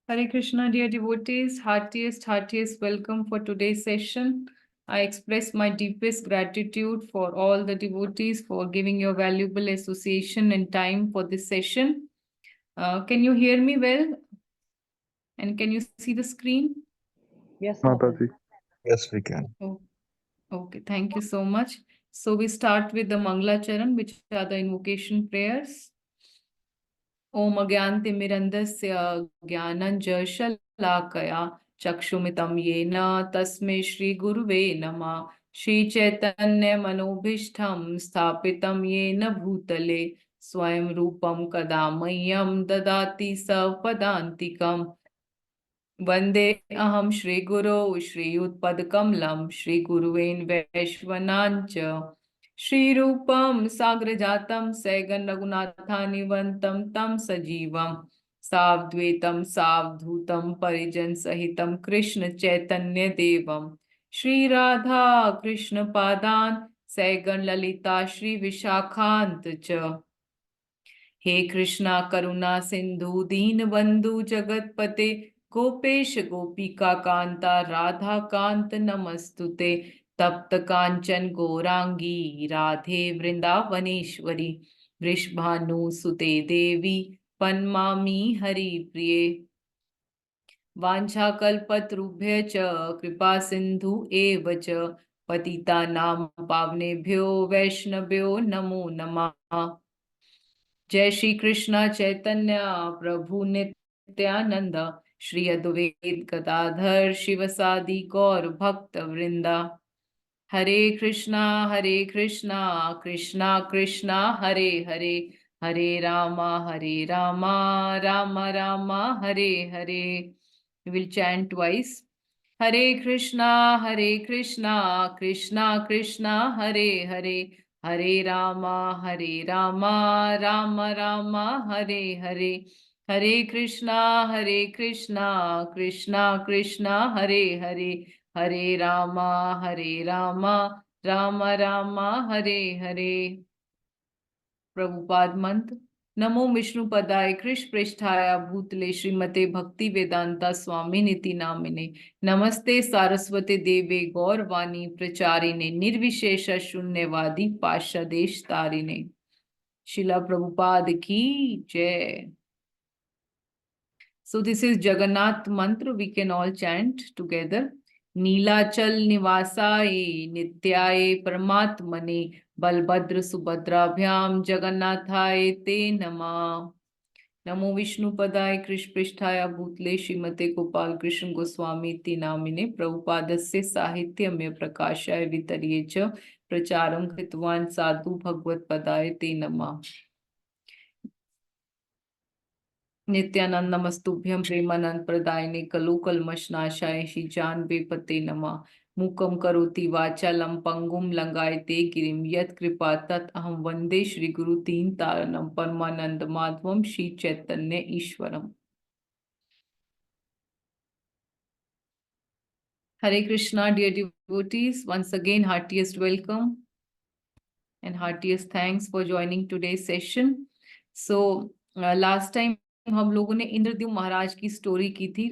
Hare Krishna, dear devotees, heartiest welcome for today's session. I express my deepest gratitude for all the devotees for giving your valuable association and time for this session. Can you hear me well? And can you see the screen? Yes, Mataji. Mataji. Yes, we can. Oh, okay, thank you so much. So we start with the Mangla Charan, which are the invocation prayers. ओम अज्ञानतिमिरन्धस्य ज्ञानञ्जशलाकया चक्षुमितं येन तस्मै श्रीगुरुवे नमः। श्रीचैतन्यमनोभीष्टं स्थापितं येन भूतले स्वयं रूपं कदा मह्यं ददाति सपदान्तिकम्। वन्दे अहं श्रीगुरौ श्रीयुतपदकमलं श्रीगुरुवेन् वैश्वनाञ्च श्रीरूपं साग्रजातं सैगं रघुनाथान्वितं तं सजीवं सावद्वैतं सावधूतं परिजनसहितं कृष्ण चैतन्य देवं श्रीराधा कृष्ण पादान् सैगं ललिता श्री विशाखान्त च। हे कृष्णा करुणा सिंधु दीन बंधु जगतपते गोपेश गोपिका कांता राधा कांत नमस्तुते। तप्त कांचन गौरांगी राधे वृंदावनेश्वरी वृषभानुसुते देवी पन्मामी हरि प्रिये। वाञ्छाकल्पतरुभ्य च कृपा सिंधु एव च पतितानां पावनेभ्यो वैष्णव्यो नमो नमः। जय श्री कृष्ण चैतन्य प्रभु नित्यानंद श्री अद्वैत गदाधर शिवसादि गौर भक्त वृंदा। Hare Krishna Krishna Krishna Hare Hare Hare Rama Ram Ram Hare Hare. Will chant twice. Hare Krishna Krishna Krishna Hare Hare Hare Rama Ram Ram Hare Hare. Hare Krishna Krishna Krishna Hare Hare Hare Rama Ram Ram Hare Hare. Prabhupada मंत्र। नमो विष्णुपदाय कृष्ण पृष्ठाय भूतले श्रीमते भक्ति वेदांता स्वामी निति नामिने नमस्ते सारस्वती देवे गौरवाणी प्रचारिणे निर्विशेष शून्यवादी पाशादेश तारिणे। शिला प्रभुपाद की जय। So this is Jagannath mantra. We can all chant together. Nilachal निवासाय नित्याय परमात्मने बलभद्र सुभद्राभ्याम जगन्नाथाय ते नमः। नमो विष्णुपदाय कृष्ण पृष्ठाय भूतले श्रीमते गोपाल कृष्ण गोस्वामी इति नामिने प्रभुपादस्य साहित्यम्य प्रकाशाय वितर्ये च प्रचारं कृतवान् साधु भगवत्पदाय ते नमः। नित्यानंद नमस्तुभ्यं प्रेमानंद प्रदायिने कलु कल्मषनाशाय श्री जानवे पते नमः। मूकं करोति वाचालं पंगुं लंगायते गिरिं यत् कृपा तत् अहं वंदे श्री गुरु तीन तारणं परमानंद माधवं Shri Chaitanya ईश्वरम्। Hare Krishna, dear devotees, once again heartiest welcome and heartiest thanks for joining today's session. So last time हम लोगों ने इंद्रद्युम्न महाराज की स्टोरी की थी,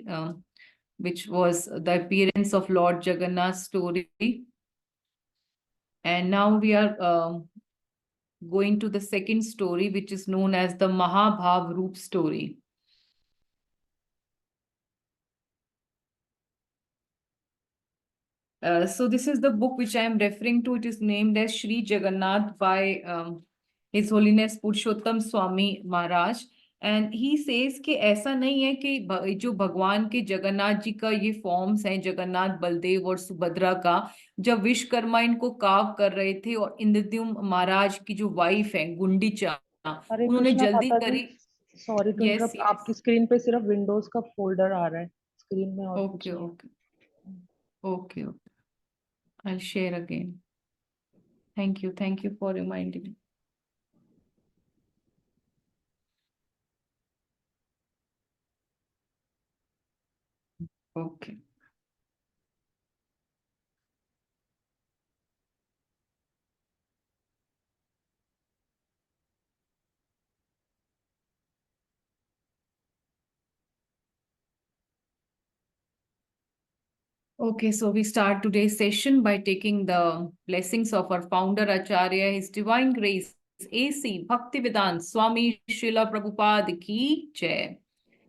which was the appearance of Lord Jagannath story. And now we are going to the second story, which is known as the Mahabhav Roop story. So this is the book which I am referring to. It is named as Shri Jagannath by His Holiness Purushottam Swami Maharaj. And he says कि ऐसा नहीं है कि जो भगवान के जगन्नाथ जी का ये फॉर्म्स हैं, जगन्नाथ बलदेव और सुभद्रा का, जब विश्वकर्मा इनको कार्व कर रहे थे और इंद्रद्युम्न महाराज की जो वाइफ है गुंडीचा, हरे उन्होंने कृष्णा जल्दी माताजी, करी। Sorry to yes interrupt, yes, आपकी स्क्रीन पे सिर्फ विंडोज का फोल्डर आ रहा है, स्क्रीन में और कुछ ओके नहीं है। Okay okay okay, I share again. Thank you for reminding me. Okay, Okay, so we start today's session by taking the blessings of our founder Acharya, His Divine Grace, AC Bhaktivedanta Swami Srila Prabhupada ki Jai.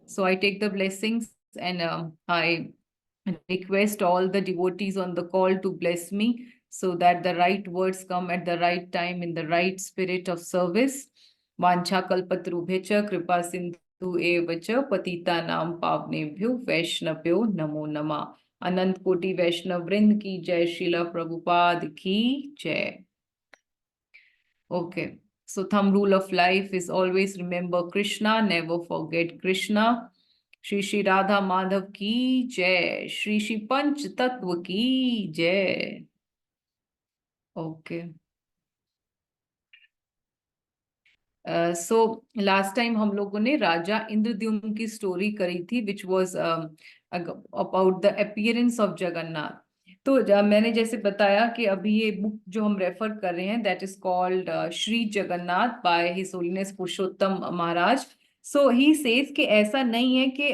So I take the blessings and I request all the devotees on the call to bless me so that the right words come at the right time in the right spirit of service. Vancha kalpatrubhecha kripa sindhu evacha patita nam pavnebhyo vaishnavyo namo nama. अनंत कोटि वैष्णव वृंद की जय, श्रीला प्रभुपाद की जय. Okay, so thumb rule of life is always remember Krishna, never forget Krishna. Shri Shri Radha Madhav ki jai, Shri Shri Panch Tattva ki jai. Okay. So last time हम लोगों ने राजा इंद्रद्युम्न की स्टोरी करी थी which was about the appearance of Jagannath. तो मैंने जैसे बताया कि अभी ये बुक जो हम रेफर कर रहे हैं that is called Shri Jagannath by his holiness Purushottam Maharaj. So he says कि ऐसा नहीं है कि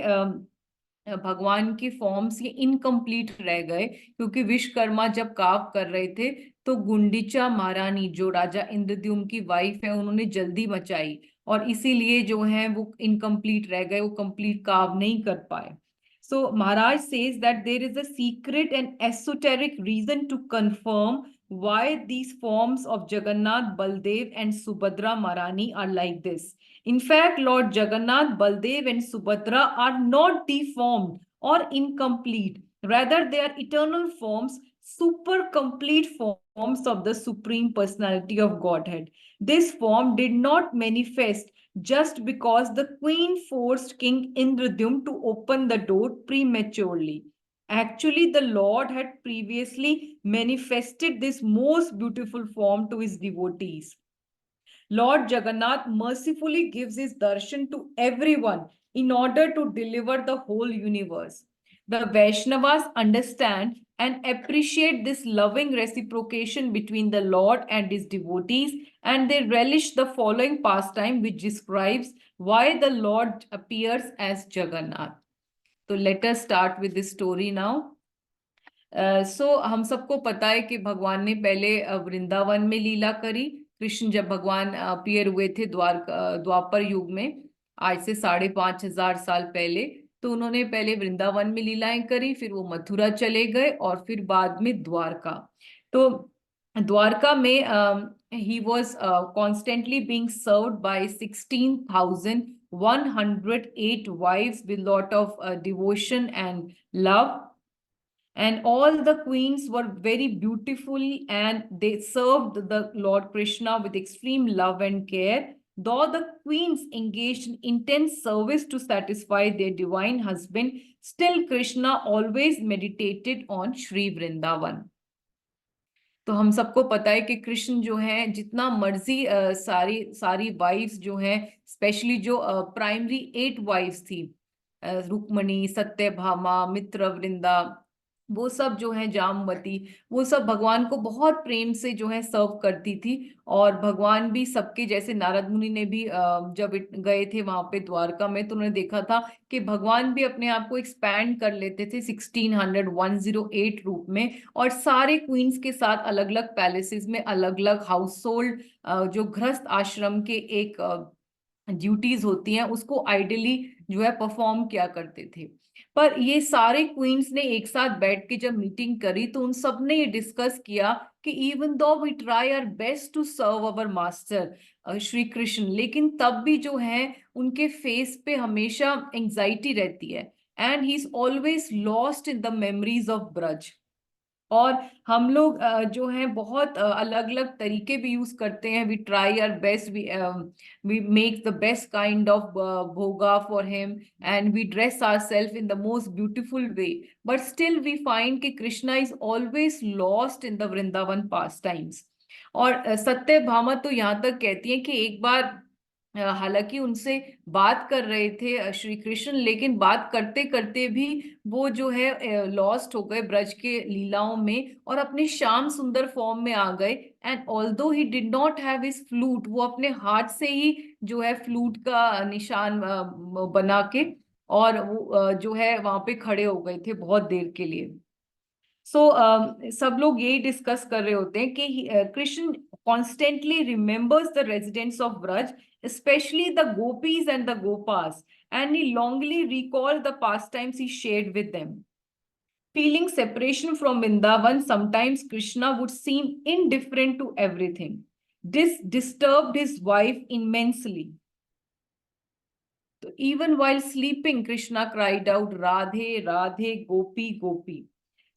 भगवान की फॉर्म्स ये इनकम्प्लीट रह गए क्योंकि विश्वकर्मा जब कार्व कर रहे थे तो गुंडीचा महारानी जो राजा इंद्रद्युम्न की वाइफ है उन्होंने जल्दी मचाई और इसीलिए जो है वो इनकम्प्लीट रह गए, वो कंप्लीट कार्व नहीं कर पाए. So Maharaj says that there is a secret and esoteric reason to confirm why these forms of Jagannath, Baldev and Subhadra Maharani are like this. In fact, Lord Jagannath, Baldev and Subhadra are not deformed or incomplete. Rather, they are eternal forms, super complete forms of the Supreme Personality of Godhead. This form did not manifest just because the queen forced King Indradyumna to open the door prematurely. Actually, the Lord had previously manifested this most beautiful form to his devotees. Lord Jagannath mercifully gives his darshan to everyone in order to deliver the whole universe. The Vaishnavas understand and appreciate this loving reciprocation between the Lord and his devotees, and they relish the following pastime which describes why the Lord appears as Jagannath. So let us start with this story now. हम सबको पता है कि भगवान ने पहले वृंदावन में लीला करी. कृष्ण जब भगवान अपीयर हुए थे द्वापर युग में, आज से 5,500 साल पहले, तो उन्होंने पहले वृंदावन में लीलाएं करी, फिर वो मथुरा चले गए और फिर बाद में द्वारका. तो द्वारका में he was constantly being served by 16,108 wives with lot of devotion and love. And all the queens were very beautiful and they served the Lord Krishna with extreme love and care. Though the queens engaged in intense service to satisfy their divine husband, still Krishna always meditated on Shri Vrindavan. तो हम सबको पता है कि कृष्ण जो है जितना मर्जी सारी वाइफ्स जो हैं, स्पेशली जो प्राइमरी 8 वाइफ्स थी, रुक्मणी, सत्यभामा, मित्रवृंदा, वो सब जो है जामवती, वो सब भगवान को बहुत प्रेम से जो है सर्व करती थी. और भगवान भी सबके, जैसे नारद मुनि ने भी जब गए थे वहां पे द्वारका में तो उन्होंने देखा था कि भगवान भी अपने आप को एक्सपैंड कर लेते थे 1,108 रूप में, और सारे क्वींस के साथ अलग अलग पैलेसेस में अलग अलग हाउस होल्ड जो गृहस्थ आश्रम के एक ड्यूटीज होती हैं उसको आइडियली जो है परफॉर्म किया करते थे. पर ये सारे क्वींस ने एक साथ बैठ के जब मीटिंग करी तो उन सब ने ये डिस्कस किया कि even though we try our best to serve our master Shri Krishna, लेकिन तब भी जो है उनके फेस पे हमेशा एंजाइटी रहती है and he is always lost in the memories of Braj. और हम लोग जो है बहुत अलग अलग तरीके भी यूज करते हैं. We try our best, we make the best kind of bhoga for him and we dress ourselves in the most beautiful way, but still we find कि Krishna is always lost in the Vrindavan pastimes. और सत्यभामा तो यहाँ तक कहती है कि एक बार हालांकि उनसे बात कर रहे थे श्री कृष्ण, लेकिन बात करते करते भी वो जो है लॉस्ट हो गए ब्रज के लीलाओं में और अपने श्याम सुंदर फॉर्म में आ गए. And although he did not have his flute, वो अपने हाथ से ही जो है फ्लूट का निशान बना के और वो जो है वहां पे खड़े हो गए थे बहुत देर के लिए. सो सब लोग यही डिस्कस कर रहे होते हैं कि Krishna constantly remembers the residents of Braj, especially the gopis and the gopas, and he longingly recalled the pastimes he shared with them. Feeling separation from Vrindavan, sometimes Krishna would seem indifferent to everything. This disturbed his wife immensely. So even while sleeping, Krishna cried out, Radhe, Radhe, Gopi, Gopi.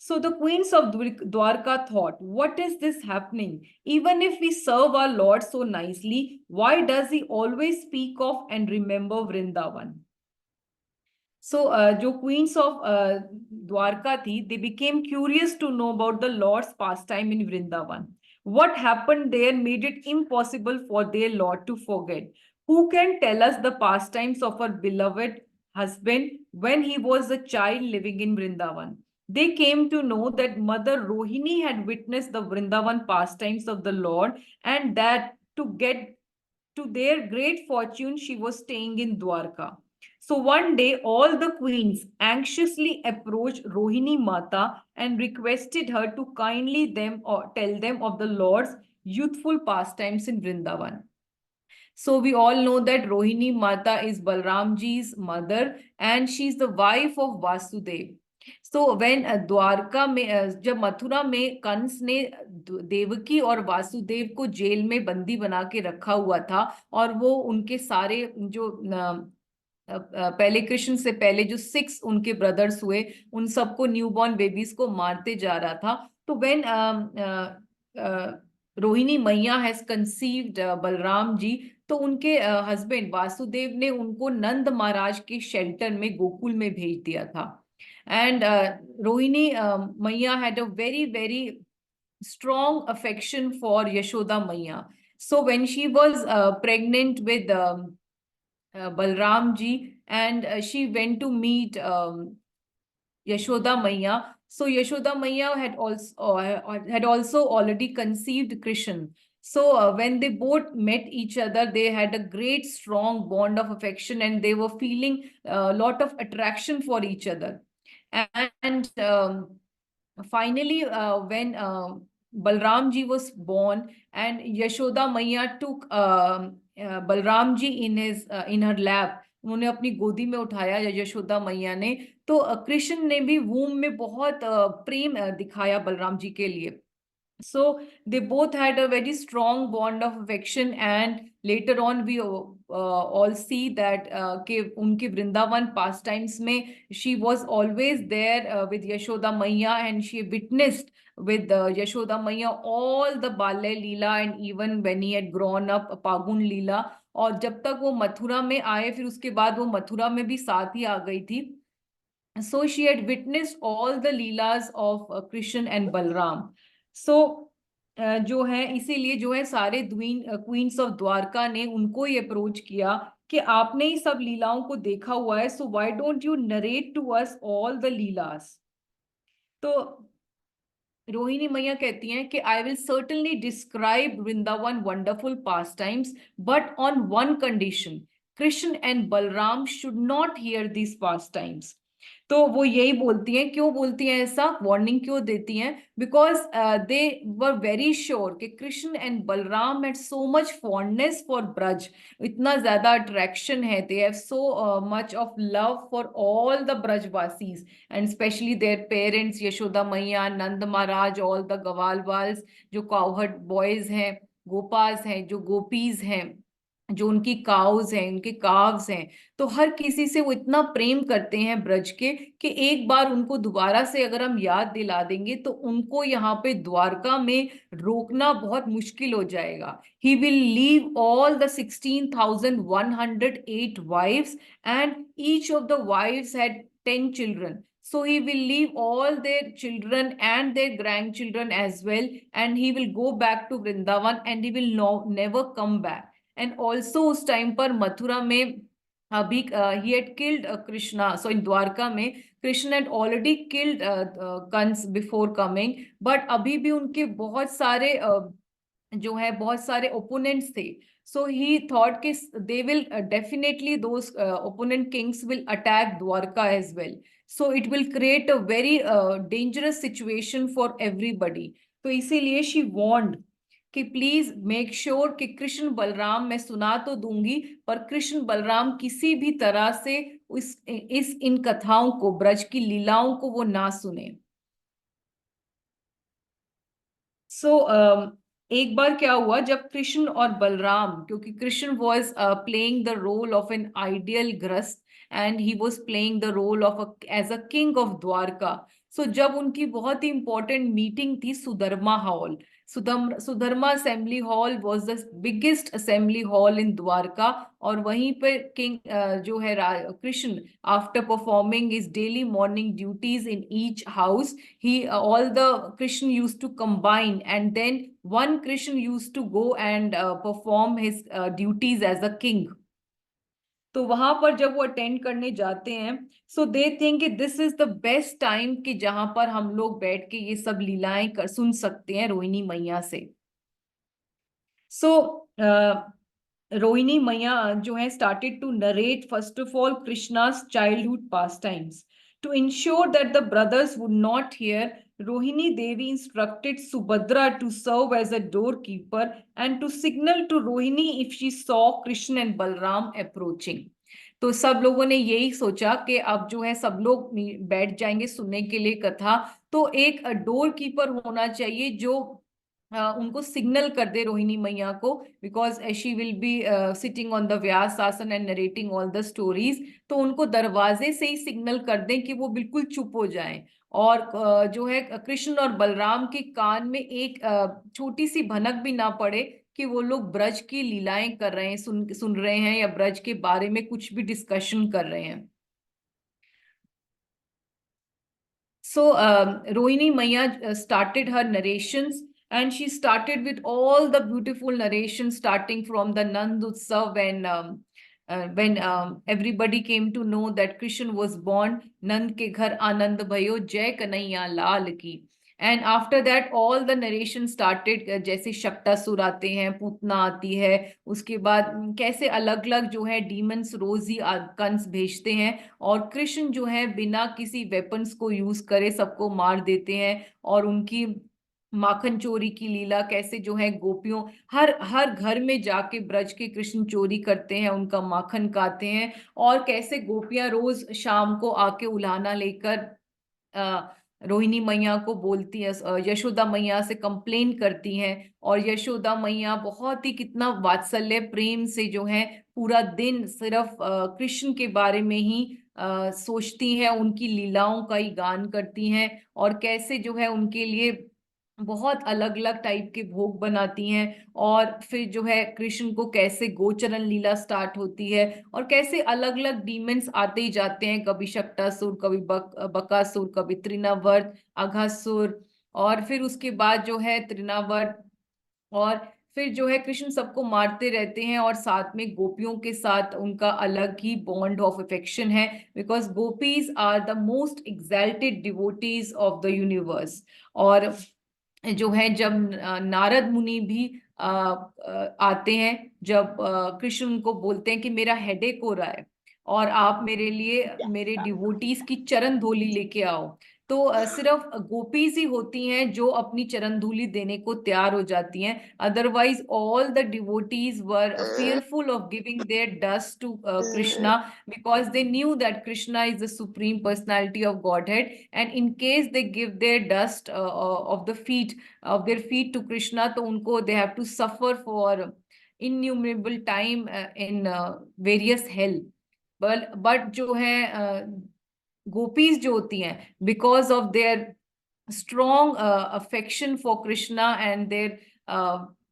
So the queens of Dwarka thought, what is this happening? Even if we serve our Lord so nicely, why does he always speak of and remember Vrindavan? So, जो queens of Dwarka थी, they became curious to know about the Lord's pastime in Vrindavan. What happened there made it impossible for their Lord to forget. Who can tell us the pastimes of our beloved husband when he was a child living in Vrindavan? They came to know that Mother Rohini had witnessed the Vrindavan pastimes of the Lord, and that to get to their great fortune, she was staying in Dwarka. So one day, all the queens anxiously approached Rohini Mata and requested her to kindly them or tell them of the Lord's youthful pastimes in Vrindavan. So we all know that Rohini Mata is Balramji's mother and she's the wife of Vasudev. So when Dwarka में जब मथुरा में कंस ने देवकी और वासुदेव को jail में बंदी बना के रखा हुआ था और वो उनके सारे जो पहले कृष्ण से पहले जो 6 उनके ब्रदर्स हुए उन सबको न्यूबॉर्न बेबीज को मारते जा रहा था, तो व्हेन रोहिणी मैया हैज कंसीव्ड बलराम जी, तो उनके हस्बैंड वासुदेव ने उनको नंद महाराज के शेल्टर में गोकुल में भेज दिया था. एंड रोहिणी मैया had a very very strong affection for Yashoda Maiya. So when she was pregnant with Balram ji, and she went to meet Yashoda Maiya. So Yashoda Maiya had also already conceived Krishna. So when they both met each other, they had a great strong bond of affection, and they were feeling a lot of attraction for each other. And finally, when Balram ji was born, and Yashoda Maiya took Balram ji in her lap, उन्होंने अपनी गोदी में उठाया यशोदा मैया ने, तो कृष्ण ने भी वूम में बहुत प्रेम दिखाया बलराम जी के लिए. So they both had a very strong bond of affection, and later on we all see that कि उनके वृंदावन pastimes में she was always there with Yashoda Maiya, and she witnessed with Yashoda Maiya all the Balya Leela, and even when he had grown up Pagun Leela. और जब तक वो मथुरा में आए, फिर उसके बाद वो मथुरा में भी साथ ही आ गई थी. So she had witnessed all the leelas of Krishna and Balram. So जो है इसीलिए जो है सारे क्वींस ऑफ द्वारका ने उनको ही अप्रोच किया कि आपने ही सब लीलाओं को देखा हुआ है, so why don't you narrate to us all the lilas. तो रोहिणी मैया कहती हैं कि I will certainly describe Vrindavan wonderful pastimes, but on one condition, Krishna and Balaram should not hear this pastimes. तो वो यही बोलती हैं. क्यों बोलती हैं ऐसा, वार्निंग क्यों देती हैं? Because they were very sure कि Krishna and Balaram had so much fondness for Braj, इतना ज्यादा अट्रैक्शन है, they have so much of love for all the Brajvasis, and especially their parents Yashoda maiya, Nand Maharaj, all the गवालवाल्स, जो काउहर्ड बॉयज हैं, गोपास हैं, जो गोपीज हैं, जो उनकी काउज हैं, उनके काव्स हैं, तो हर किसी से वो इतना प्रेम करते हैं ब्रज के कि एक बार उनको दोबारा से अगर हम याद दिला देंगे तो उनको यहाँ पे द्वारका में रोकना बहुत मुश्किल हो जाएगा. He will leave all the 16,108 wives, and each of the wives had 10 children. So he will leave all their children and their grandchildren as well, and he will go back to Vrindavan, and he will never come back. And also उस time पर मथुरा में अभी he had killed Krishna. So in Dwarka में Krishna had already killed Kans before coming, but अभी भी उनके बहुत सारे जो है बहुत सारे ओपोनेंट्स थे, सो ही थॉट कि they will definitely those opponent kings will attack Dwarka as well, so it will create a very dangerous situation for everybody. तो इसीलिए शी वॉन्ड कि प्लीज मेक श्योर कि कृष्ण बलराम, मैं सुना तो दूंगी पर कृष्ण बलराम किसी भी तरह से इस इन कथाओं को, ब्रज की लीलाओं को वो ना सुने। सो एक बार क्या हुआ, जब कृष्ण और बलराम, क्योंकि Krishna was playing the role of an ideal grihastha and he was playing the role of as a king of Dwarka. So जब उनकी बहुत ही इंपॉर्टेंट मीटिंग थी Sudharma hall, Sudharma assembly hall was the biggest assembly hall in Dwarka, और वहीं पे किंग जो है Krishna, after performing his daily morning duties in each house, he all the Krishna used to combine, and then one Krishna used to go and perform his duties as a king. तो वहां पर जब वो attend करने जाते हैं, सो they think कि this is the best time कि जहां पर हम लोग बैठ के ये सब लीलाएं सुन सकते हैं रोहिणी मैया से। सो रोहिणी मैया जो है started to narrate first of all Krishna's childhood pastimes. To ensure that the brothers would not hear, Rohini Devi instructed Subhadra to serve as a doorkeeper and to signal to Rohini if she saw Krishna and Balram approaching. तो सब लोगों ने यही सोचा कि अब जो है सब लोग बैठ जाएंगे सुनने के लिए कथा, तो एक डोर कीपर होना चाहिए जो उनको सिग्नल कर दे रोहिणी मैया को, because she will be sitting on the vyasa asana and narrating all the stories. तो उनको दरवाजे से ही सिग्नल कर दें कि वो बिल्कुल चुप हो जाएं, और जो है कृष्ण और बलराम के कान में एक छोटी सी भनक भी ना पड़े कि वो लोग ब्रज की लीलाएं कर रहे हैं, सुन सुन रहे हैं, या ब्रज के बारे में कुछ भी डिस्कशन कर रहे हैं। So Rohini Maya started her narrations, and she started with all the beautiful narrations, starting from the Nand Utsav when everybody came to know that Krishna was born. Nand ke ghar Anand bhayo, Jai Kanhaiya Lal ki. And after that all the narration started, जैसे शक्टासुर आते हैं, पूतना आती है, उसके बाद कैसे अलग अलग जो है डीमंस रोज ही कंस भेजते हैं, और कृष्ण जो है बिना किसी वेपन्स को यूज करे सबको मार देते हैं, और उनकी माखन चोरी की लीला, कैसे जो है गोपियों हर हर घर में जाके ब्रज के कृष्ण चोरी करते हैं, उनका माखन खाते हैं, और कैसे गोपियां रोज शाम को आके उलाहना लेकर रोहिणी मैया को बोलती है, यशोदा मैया से कंप्लेन करती हैं, और यशोदा मैया बहुत ही कितना वात्सल्य प्रेम से जो है पूरा दिन सिर्फ कृष्ण के बारे में ही सोचती हैं, उनकी लीलाओं का ही गान करती हैं, और कैसे जो है उनके लिए बहुत अलग अलग टाइप के भोग बनाती हैं, और फिर जो है कृष्ण को कैसे गोचरण लीला स्टार्ट होती है, और कैसे अलग अलग डीमंस आते ही जाते हैं, कभी शक्टासुर, कभी बकासुर, कभी तृणावर्त, अघासुर, और फिर उसके बाद जो है तृणावर्त, और फिर जो है कृष्ण सबको मारते रहते हैं, और साथ में गोपियों के साथ उनका अलग ही बॉन्ड ऑफ अफेक्शन है, because gopis are the most exalted devotees of the universe. और जो है जब नारद मुनि भी आते हैं, जब कृष्ण उनको बोलते हैं कि मेरा हेडेक हो रहा है और आप मेरे लिए मेरे डिवोटीज की चरण धूलि लेके आओ, तो सिर्फ गोपीज ही होती हैं जो अपनी चरण धूलि देने को तैयार हो जाती हैं, otherwise all the devotees were fearful of giving their dust to Krishna, because they knew that Krishna is the supreme personality of Godhead, and in case they give their dust of their feet to Krishna, तो उनको they have to suffer for innumerable time in various hell। but जो है gopis जो होती हैं, because of their strong affection for Krishna and their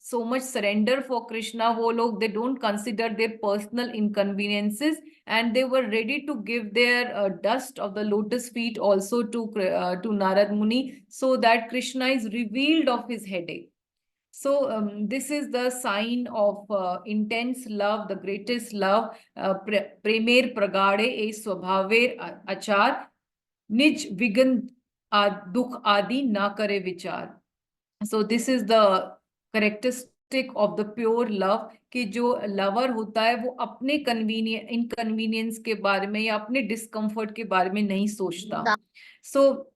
so much surrender for Krishna, वो लोग they don't consider their personal inconveniences, and they were ready to give their dust of the lotus feet also to Narad Muni, so that Krishna is revealed of his headache. So this is the sign of intense love, the greatest love, प्रेमेर प्रगाढ़े ए स्वभावेर आचार, निज विघ्न दुख आदि ना करे विचार। So this is the characteristic of the pure love, कि जो लवर होता है वो अपने इनकन्वीनियंस के बारे में या अपने डिस्कम्फर्ट के बारे में नहीं सोचता. सो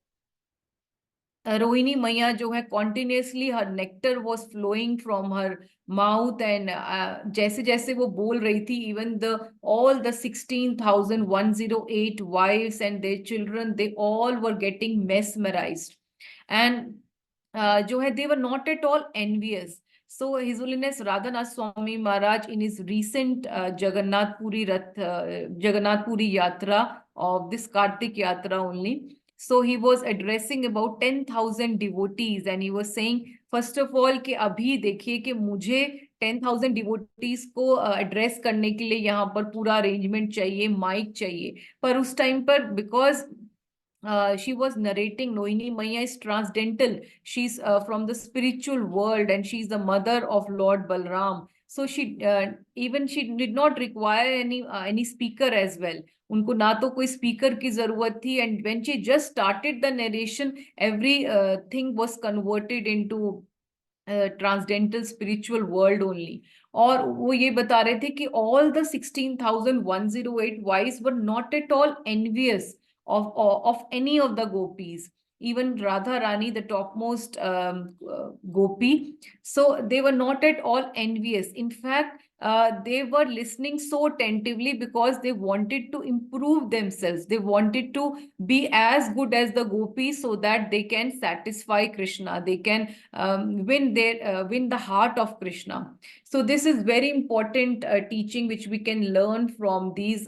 रोहिणी मैया जो है continuously her nectar was flowing from her mouth, and जैसे जैसे वो बोल रही थी, even the all the 16,108 wives and their children, they all were getting mesmerized. And जो है they were not at all envious. So His Holiness Radhanath Swami Maharaj in his recent Jagannath Puri Yatra of this Kartik Yatra only, so he was addressing about 10,000 devotees, and he was saying first of all कि अभी देखिए कि मुझे 10,000 devotees को address करने के लिए यहाँ पर पूरा अरेंजमेंट चाहिए, माइक चाहिए. पर उस टाइम पर because she was narrating, Nohini Maya is transcendental. She's from the spiritual world, and she's the mother of Lord Balram. So she she did not require any speaker as well. उनको ना तो कोई speaker की जरूरत थी. And when she just started the narration, every thing was converted into transcendental spiritual world only. और वो ये बता रहे थे कि all the 16,108 vice were not at all envious of any of the gopis, even Radha Rani, the topmost gopi. So they were not at all envious. In fact, they were listening so attentively because they wanted to improve themselves. They wanted to be as good as the gopis so that they can satisfy Krishna. They can win the heart of Krishna. So this is very important teaching which we can learn from these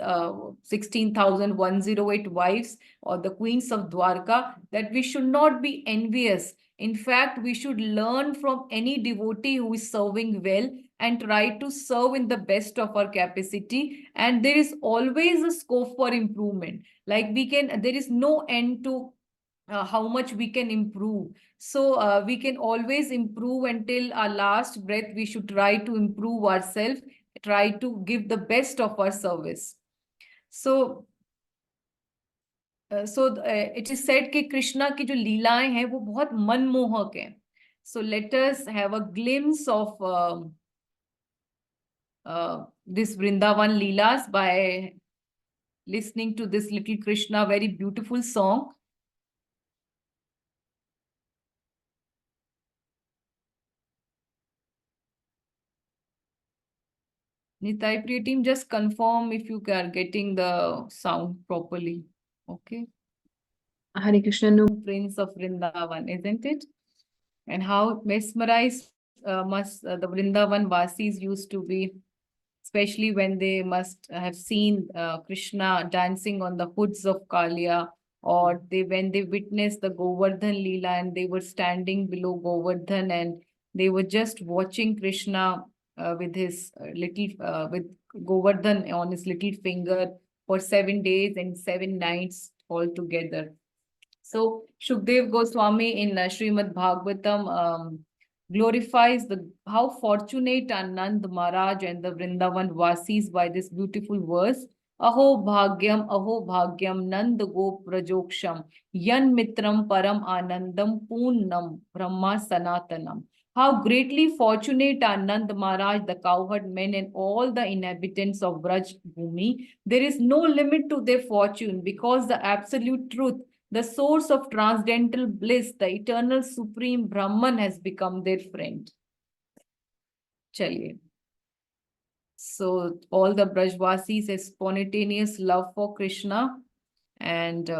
16,108 wives or the queens of Dwarka, that we should not be envious. In fact, we should learn from any devotee who is serving well and try to serve in the best of our capacity. And there is always a scope for improvement. Like there is no end to how much we can improve. So we can always improve until our last breath. We should try to improve ourselves, try to give the best of our service. So it is said कि कृष्णा की जो लीलाएं हैं वो बहुत मनमोहक हैं. So let us have a glimpse of this Vrindavan Leelas by listening to this little Krishna very beautiful song. Nitai Priya team, just confirm if you are getting the sound properly. Okay. Hare Krishna, no. Prince of Vrindavan, isn't it? And how mesmerized must the Vrindavan Vasis used to be, especially when they must have seen Krishna dancing on the hoods of Kalia, or when they witnessed the Govardhan Leela and they were standing below Govardhan and they were just watching Krishna with his with Govardhan on his little finger for 7 days and 7 nights all together. So Shukdev Goswami in Srimad Bhagavatam glorifies how fortunate are Nand Maharaj and the Vrindavan Vasis by this beautiful verse. Aho bhagyam Nand Gop Prajoksham Yan Mitram Param Anandam Poonam Brahma Sanatanam. How greatly fortunate are Nand Maharaj, the cowherd men, and all the inhabitants of Braj Bhumi. There is no limit to their fortune because the absolute truth, the source of transcendental bliss, the eternal supreme Brahman, has become their friend. Chaliye. So all the Brajvasis has spontaneous love for Krishna, and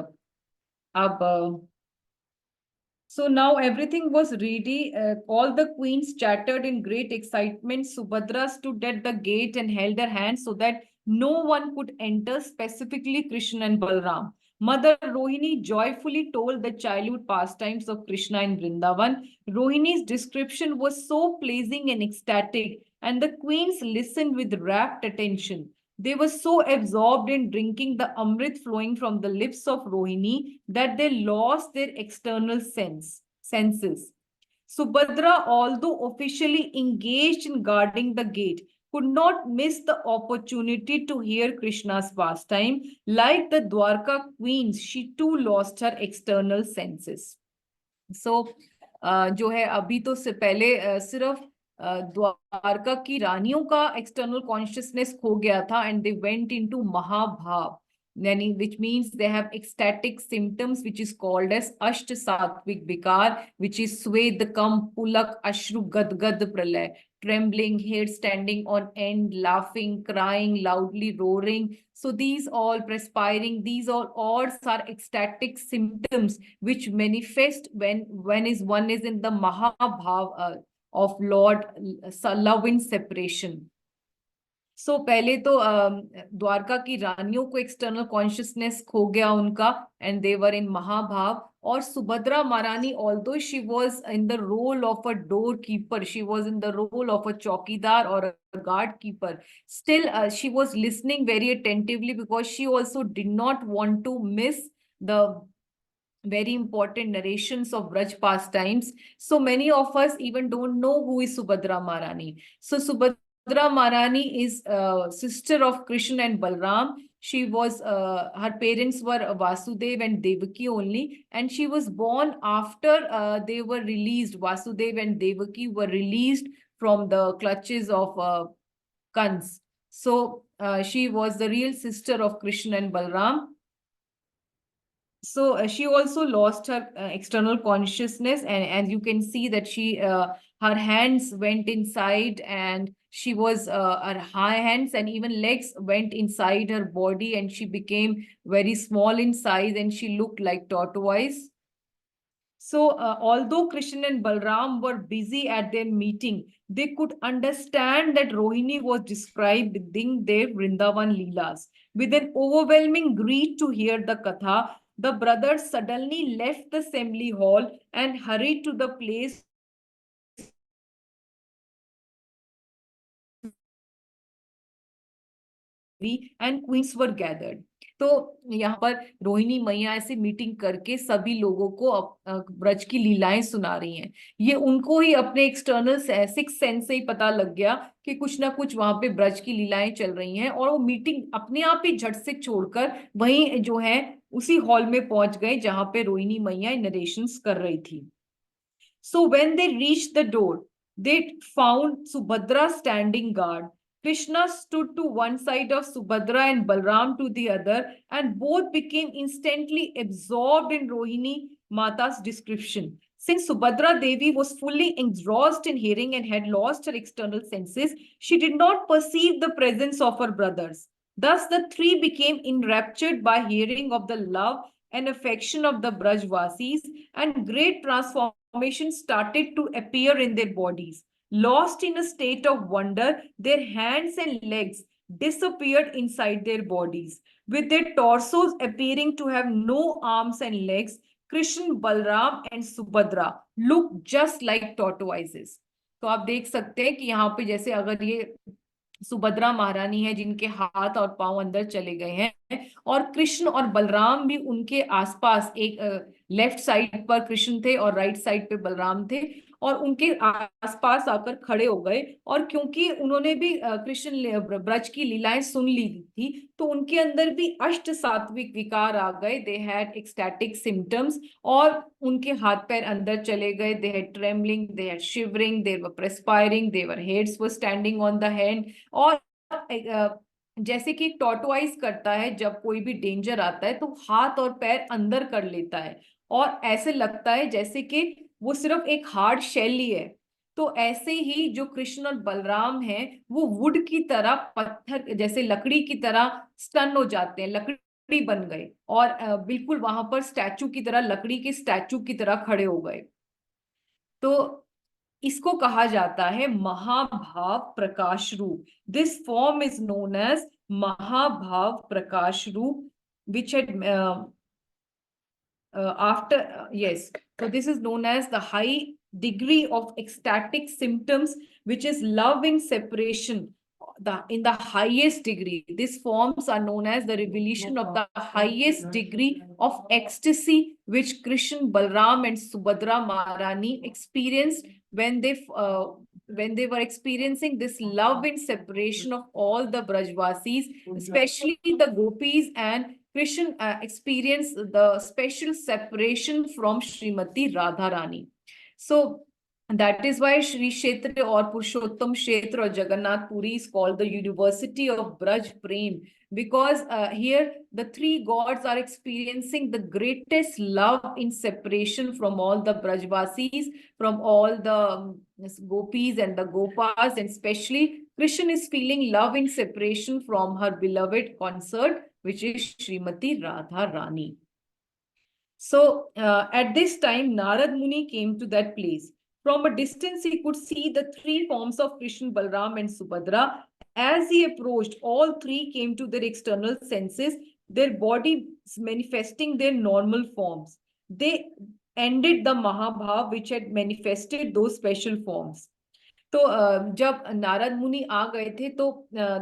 so now everything was ready. All the queens chattered in great excitement. Subhadra stood at the gate and held her hand so that no one could enter, specifically Krishna and Balram. Mother Rohini joyfully told the childhood pastimes of Krishna in Vrindavan. Rohini's description was so pleasing and ecstatic, and the queens listened with rapt attention. They were so absorbed in drinking the Amrit flowing from the lips of Rohini that they lost their external senses. Subhadra, although officially engaged in guarding the gate, could not miss the opportunity to hear Krishna's pastime. Like the Dwarka queens, she too lost her external senses. So, जो है अभी तो से पहले सिर्फ द्वारका की रानियों का एक्सटर्नल कॉन्शियसनेस खो गया था एंड दे वेंट इनटू महाभाव, यानी which means they have ecstatic symptoms which is called as asht sattvic vikar, which is swed kam pulak ashru gadgad pralay, trembling, hair standing on end, laughing, crying, loudly roaring. So these all perspiring, these all are ecstatic symptoms which manifest when one is in the mahabhav of Lord, love in separation. सो पहले तो द्वारका की रानियों को external consciousness खो गया उनका and they were इन महाभाव. और सुभद्रा महारानी, although she was in the role of a door keeper, she was in the role of a चौकीदार और a guard keeper, still she was listening very attentively because she also did not want to miss the very important narrations of Braj pastimes. So many of us even don't know who is Subhadra Maharani. So Subhadra Maharani is sister of Krishna and Balram. She was, her parents were Vasudev and Devaki only, and she was born after they were released. Vasudev and Devaki were released from the clutches of Kans. So she was the real sister of Krishna and Balram. So she also lost her external consciousness, and as you can see that she her hands went inside, and she was her high hands and even legs went inside her body, and she became very small in size, and she looked like tortoise. So although Krishna and Balram were busy at their meeting, they could understand that Rohini was describing their Vrindavan Leelas. With an overwhelming greed to hear the Katha, the brothers suddenly left the assembly hall and hurried to the place and queens were gathered. तो यहाँ पर रोहिणी मैया ऐसे meeting करके सभी लोगों को ब्रज की लीलाएं सुना रही हैं. ये उनको ही अपने एक्सटर्नल सिक्स सेंस से ही पता लग गया कि कुछ ना कुछ वहां पे ब्रज की लीलाएं चल रही हैं, और वो मीटिंग अपने आप ही झट से छोड़कर वहीं जो है उसी हॉल में पहुंच गए जहां पे रोहिणी मैया नरेशंस कर रही थी. So when they reached the door, they found Subhadra standing guard. Krishna stood to one side of Subhadra and Balram to the other, and both became instantly absorbed in Rohini Mata's description. Since Subhadra Devi was fully engrossed in hearing and had lost her external senses, she did not perceive the presence of her brothers. Thus, the three became enraptured by hearing of the love and affection of the Brajvasis, and great transformation started to appear in their bodies. Lost in a state of wonder, their hands and legs disappeared inside their bodies, with their torsos appearing to have no arms and legs. Krishna, Balram and Subhadra looked just like tortoises. तो आप देख सकते हैं कि यहाँ पे जैसे अगर ये सुभद्रा महारानी है जिनके हाथ और पांव अंदर चले गए हैं, और कृष्ण और बलराम भी उनके आसपास, एक लेफ्ट साइड पर कृष्ण थे और राइट साइड पे बलराम थे, और उनके आसपास आकर खड़े हो गए. और क्योंकि उन्होंने भी कृष्ण ब्रज की लीलाएं सुन ली थी, तो उनके अंदर भी अष्ट सात्विक विकार आ गए. दे हैड एक्सटैटिक सिम्टम्स, और उनके हाथ पैर अंदर चले गए. They had trembling, they had shivering, they were perspiring, their heads were standing on the hand. और जैसे कि टॉर्टोइज करता है जब कोई भी डेंजर आता है तो हाथ और पैर अंदर कर लेता है, और ऐसे लगता है जैसे कि वो सिर्फ एक हार्ड शेल ही है. तो ऐसे ही जो कृष्ण और बलराम हैं वो वुड की तरह, पत्थर जैसे लकड़ी की तरह स्टन हो जाते हैं, लकड़ी बन गए, और बिल्कुल वहां पर स्टैचू की तरह, लकड़ी के स्टैचू की तरह खड़े हो गए. तो इसको कहा जाता है महाभाव प्रकाश रूप. This form is known as Mahabhava Prakash Rupa, which had after yes, so this is known as the high degree of ecstatic symptoms, which is love in separation. In the highest degree, these forms are known as the revelation of the highest degree of ecstasy which Krishna, Balram and Subhadra Maharani experienced when they were experiencing this love in separation of all the Brajvasis, especially the gopis, and Krishna experienced the special separation from Srimati Radharani. So That is why Shri Kshetra or Purushottam Kshetra or Jagannath Puri is called the University of Braj Prem, because here the three gods are experiencing the greatest love in separation from all the Brajvasis, from all the gopis and the gopas, and especially Krishna is feeling love in separation from her beloved consort, which is Srimati Radha Rani. So at this time, Narad Muni came to that place. From a distance, he could see the three forms of Krishna, Balram, and Subhadra. As he approached, all three came to their external senses, their body manifesting their normal forms. They ended the Mahabhav, which had manifested those special forms. तो जब नारद मुनि आ गए थे तो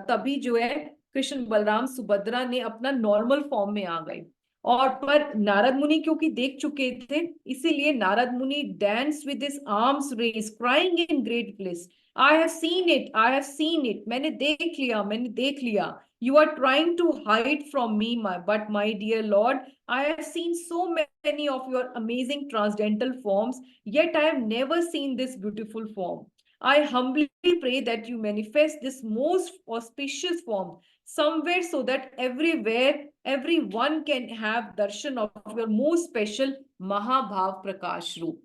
तभी जो है कृष्ण बलराम सुभद्रा ने अपना नॉर्मल फॉर्म में आ गए, और पर नारद मुनि क्योंकि देख चुके थे, इसीलिए Narad Muni dance with his arms raise crying in great bliss, I have seen it, I have seen it, मैंने देख लिया, मैंने देख लिया. You are trying to hide from me, but my dear Lord, I have seen so many of your amazing transcendental forms, yet I have never seen this beautiful form. I humbly pray that you manifest this most auspicious form somewhere so that everywhere everyone can have darshan of your most special Mahabhav Prakash Roop.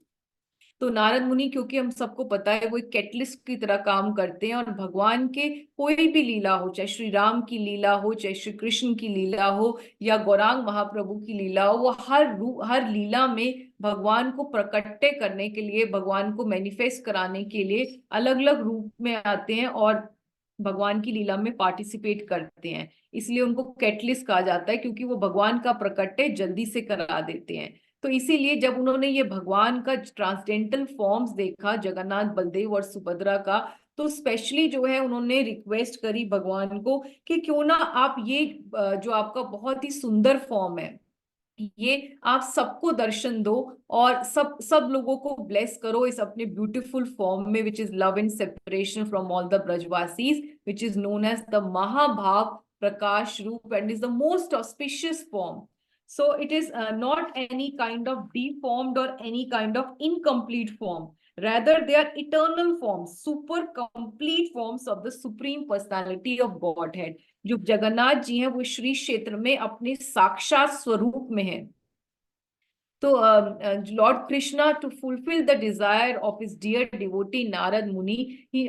तो नारद मुनि, क्योंकि हम सबको पता है वो एक catalyst की तरह काम करते हैं, और भगवान के कोई भी लीला हो, चाहे श्री राम की लीला हो, चाहे श्री कृष्ण की लीला हो, या गौरांग महाप्रभु की लीला हो, वो हर लीला में भगवान को प्रकट्य करने के लिए, भगवान को मैनिफेस्ट कराने के लिए अलग अलग रूप में आते हैं और भगवान की लीला में पार्टिसिपेट करते हैं. इसलिए उनको कैटलिस्ट कहा जाता है, क्योंकि वो भगवान का प्रकट्य जल्दी से करा देते हैं. तो इसीलिए जब उन्होंने ये भगवान का ट्रांसडेंटल फॉर्म्स देखा, जगन्नाथ, बलदेव और सुभद्रा का, तो स्पेशली जो है उन्होंने रिक्वेस्ट करी भगवान को कि क्यों ना आप ये जो आपका बहुत ही सुंदर फॉर्म है, ये आप सबको दर्शन दो और सब लोगों को ब्लेस करो इस अपने ब्यूटीफुल फॉर्म में, which is love in separation from all the Brajvasis, which is known as the Mahabhava Prakash Rupa, and is the most auspicious form. So it is not any kind of deformed or any kind of incomplete form. Rather, they are eternal forms, super complete forms of the Supreme Personality of Godhead. जो जगन्नाथ जी हैं वो श्री क्षेत्र में अपने साक्षात स्वरूप में हैं. So Lord Krishna, to fulfill the desire of his dear devotee Narad Muni, he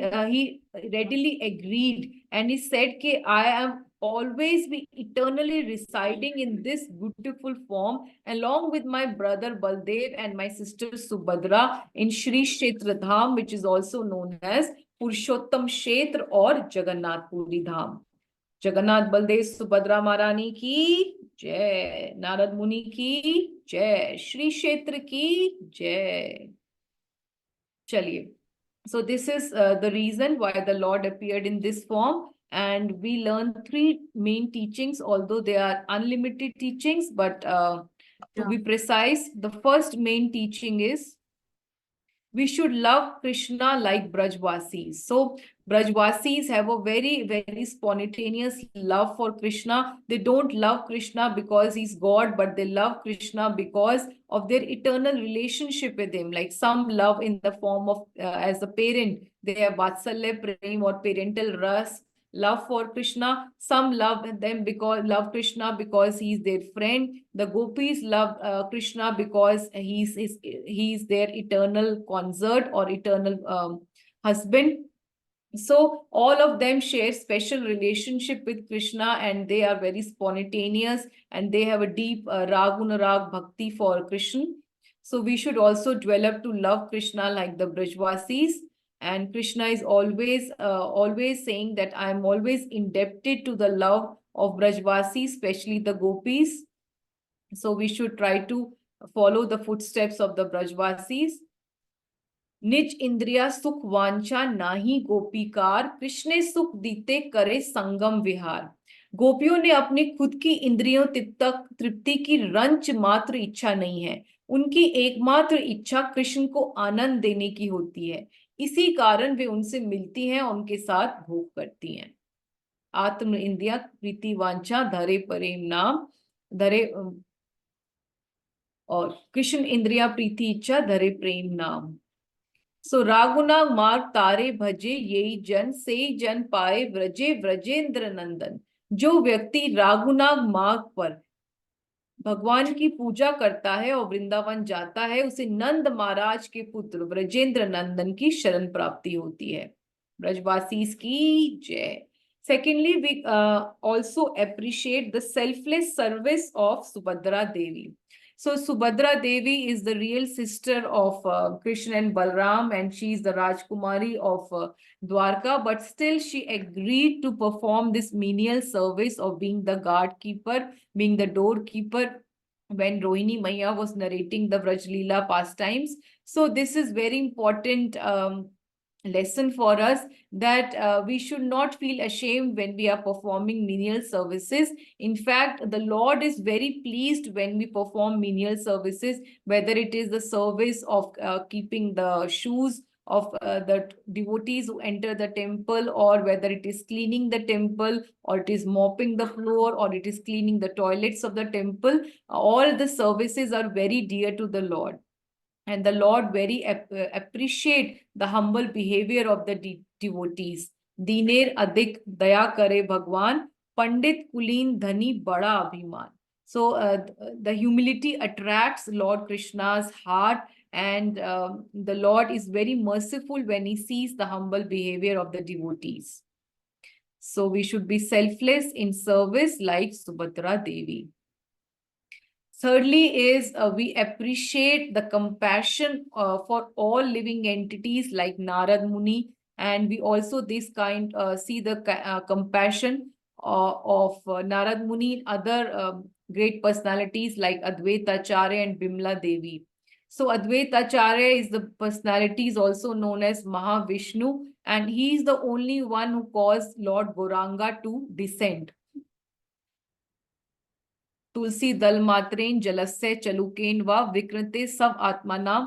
readily agreed, and he said कि I am always be eternally residing in this beautiful form along with my brother Baldev and my sister Subhadra in Shri Kshetra Dham, which is also known as Purushottam Kshetra or Jagannath Puri Dham. Jagannath Baldev Subhadra महारानी की जय, नारद मुनि की जय, श्री क्षेत्र की जय. चलिए, so this is the reason why the Lord appeared in this form, and we learn three main teachings, although they are unlimited teachings, but to be precise, the first main teaching is we should love Krishna like Brajvasis. So Brajvasis have a very, very spontaneous love for Krishna. They don't love Krishna because he's God, but they love Krishna because of their eternal relationship with him. Like some love in the form of, as a parent, they have Vatsalya Prem or parental ras, love for Krishna. Some love Krishna because he's their friend. The gopis love Krishna because he's their eternal consort or eternal husband. So all of them share special relationship with Krishna, and they are very spontaneous, and they have a deep rag bhakti for Krishna. So we should also develop to love Krishna like the Brajvasis. And Krishna is always saying that I am always indebted to the love of Brajvasis, especially the gopis. So we should try to follow the footsteps of the Brajvasis. निज इंद्रिया सुख वांछा नाही गोपीकार, कृष्ण सुख दीते करे संगम विहार. गोपियों ने अपनी खुद की इंद्रियों तृप्ति की रंच मात्र इच्छा नहीं है. उनकी एकमात्र इच्छा कृष्ण को आनंद देने की होती है. इसी कारण वे उनसे मिलती हैं और उनके साथ भोग करती हैं. आत्म इंद्रिया प्रीति वांछा धरे प्रेम नाम, धरे और कृष्ण इंद्रिया प्रीति इच्छा धरे प्रेम नाम. सो रागुनाग मार्ग तारे भजे यही जन से जन पाए व्रजे व्रजेंद्र नंदन। जो व्यक्ति रागुनाग मार्ग पर भगवान की पूजा करता है और वृंदावन जाता है, उसे नंद महाराज के पुत्र ब्रजेंद्र नंदन की शरण प्राप्ति होती है। ब्रजवासीस की जय। Secondly, we also appreciate the selfless service of Subhadra Devi. So Subhadra Devi is the real sister of Krishna and Balram, and she is the Rajkumari of Dwarka, but still she agreed to perform this menial service of being the guard keeper, being the doorkeeper when Rohini Maya was narrating the Vraj Leela pastimes. So this is very important lesson for us, that we should not feel ashamed when we are performing menial services. In fact, the Lord is very pleased when we perform menial services, whether it is the service of keeping the shoes of the devotees who enter the temple, or whether it is cleaning the temple, or it is mopping the floor, or it is cleaning the toilets of the temple. All the services are very dear to the Lord, and the Lord very appreciate the humble behavior of the devotees. Diner adik daya kare Bhagwan, Pandit kulin dhani bada abhiman. So the humility attracts Lord Krishna's heart, and the Lord is very merciful when he sees the humble behavior of the devotees. So we should be selfless in service like Subhadra Devi. Thirdly is we appreciate the compassion for all living entities like Narad Muni, and we also this kind see the compassion of Narad Muni in other great personalities like Advaita Acharya and Bimla Devi. So Advaita Acharya is the personality is also known as Mahavishnu, and he is the only one who caused Lord Gauranga to descend. तुलसी दल मात्रेन जलस्य चलुकेन व विकृते सब आत्मनाम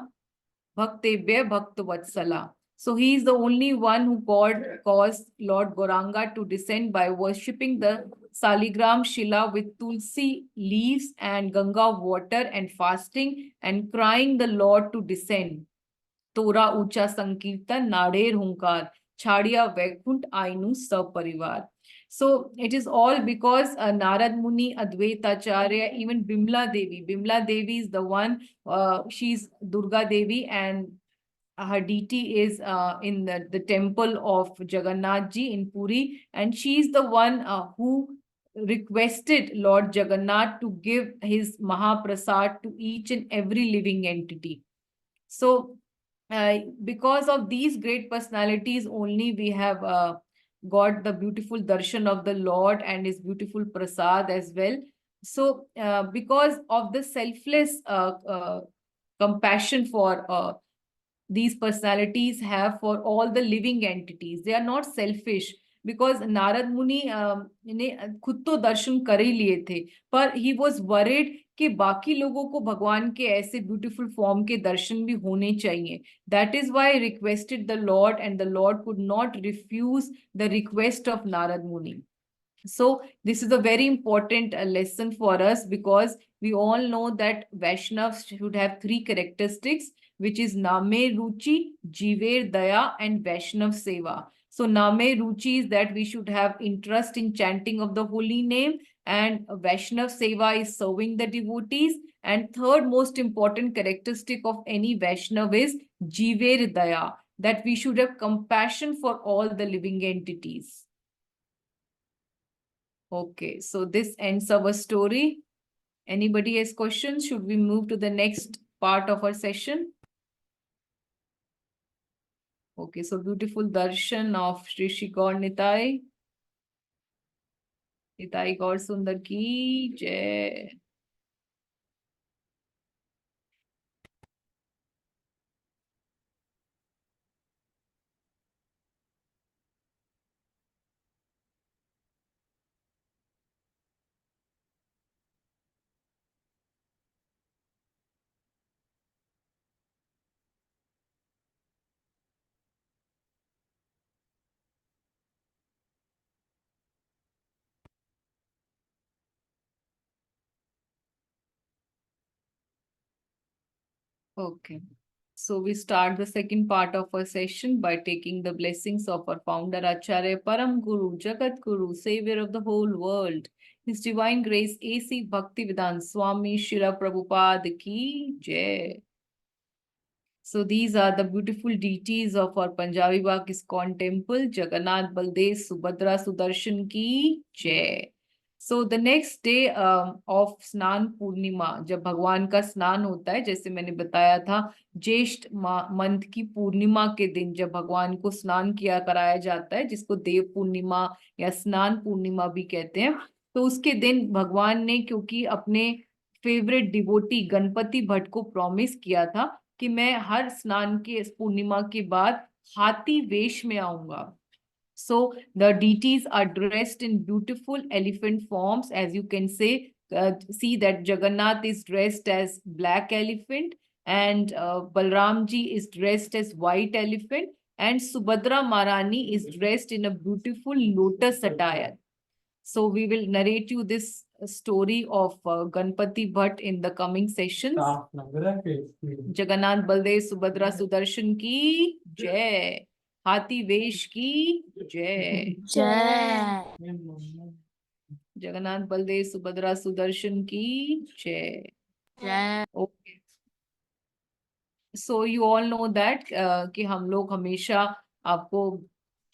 भक्तेभ्य भक्त वत्सला. So he is the only one who caused Lord Gauranga to descend by worshipping the Saligram Shila with Tulsi leaves and Ganga water and fasting and crying the Lord to descend. Tora Ucha Sankirtan Nader Hunkar Chhadia Vaikunth Ainu Saparivar. So it is all because Narad Muni, Advaita Acharya, even Bimla Devi. Bimla Devi is the one, she's Durga Devi, and her deity is in the temple of Jagannath Ji in Puri, and she is the one who requested Lord Jagannath to give his Mahaprasad to each and every living entity. So because of these great personalities only we have got the beautiful darshan of the Lord and his beautiful prasad as well. So because of the selfless compassion for these personalities have for all the living entities, they are not selfish, because Narad Muni ने खुद तो दर्शन कर ही लिए थे, पर he was worried कि बाकी लोगों को भगवान के ऐसे ब्यूटीफुल फॉर्म के दर्शन भी होने चाहिए. That is why I requested the Lord, and the Lord could not refuse the request of Narad Muni. So this is a very important lesson for us, because we all know that Vaishnavas should have three characteristics, which is Name Ruchi, Jiver Daya, and Vaishnav Seva. So Name Ruchi is that we should have interest in chanting of the holy name, and Vaishnav Seva is serving the devotees. And third most important characteristic of any Vaishnav is Jiver Daya, that we should have compassion for all the living entities. Okay, so this ends our story. Anybody has questions? Should we move to the next part of our session? Okay, so beautiful darshan of Shri Shri Gaur Nitai. Nitai Gaur Sundar ki jai. Okay. So we start the second part of our session by taking the blessings of our founder Acharya Param Guru, Jagat Guru, Savior of the whole world, His Divine Grace A.C. Bhaktivedanta Swami Srila Prabhupada Ki Jai. So these are the beautiful deities of our Punjabi Bagh ISKCON temple, Jagannath, Baldev, Subhadra, Sudarshan Ki Jai. So the next day of स्नान पूर्णिमा, जब भगवान का स्नान होता है, जैसे मैंने बताया था, ज्येष्ठ मंथ की पूर्णिमा के दिन जब भगवान को स्नान किया कराया जाता है, जिसको देव पूर्णिमा या स्नान पूर्णिमा भी कहते हैं, तो उसके दिन भगवान ने, क्योंकि अपने फेवरेट डिवोटी गणपति भट्ट को प्रॉमिस किया था कि मैं हर स्नान के पूर्णिमा के बाद हाथी वेश में आऊंगा. So the deities are dressed in beautiful elephant forms, as you can see that Jagannath is dressed as black elephant, and Balramji is dressed as white elephant, and Subhadra Maharani is dressed in a beautiful lotus attire. So we will narrate you this story of Ganpati Bhatt in the coming sessions. Jagannath Baldev Subhadra Sudarshan ki Jai. हाथी वेश की जय. जय. जगन्नाथ बलदेव सुभद्रा सुदर्शन की जय. जय. Okay. So you all know that कि हम लोग हमेशा आपको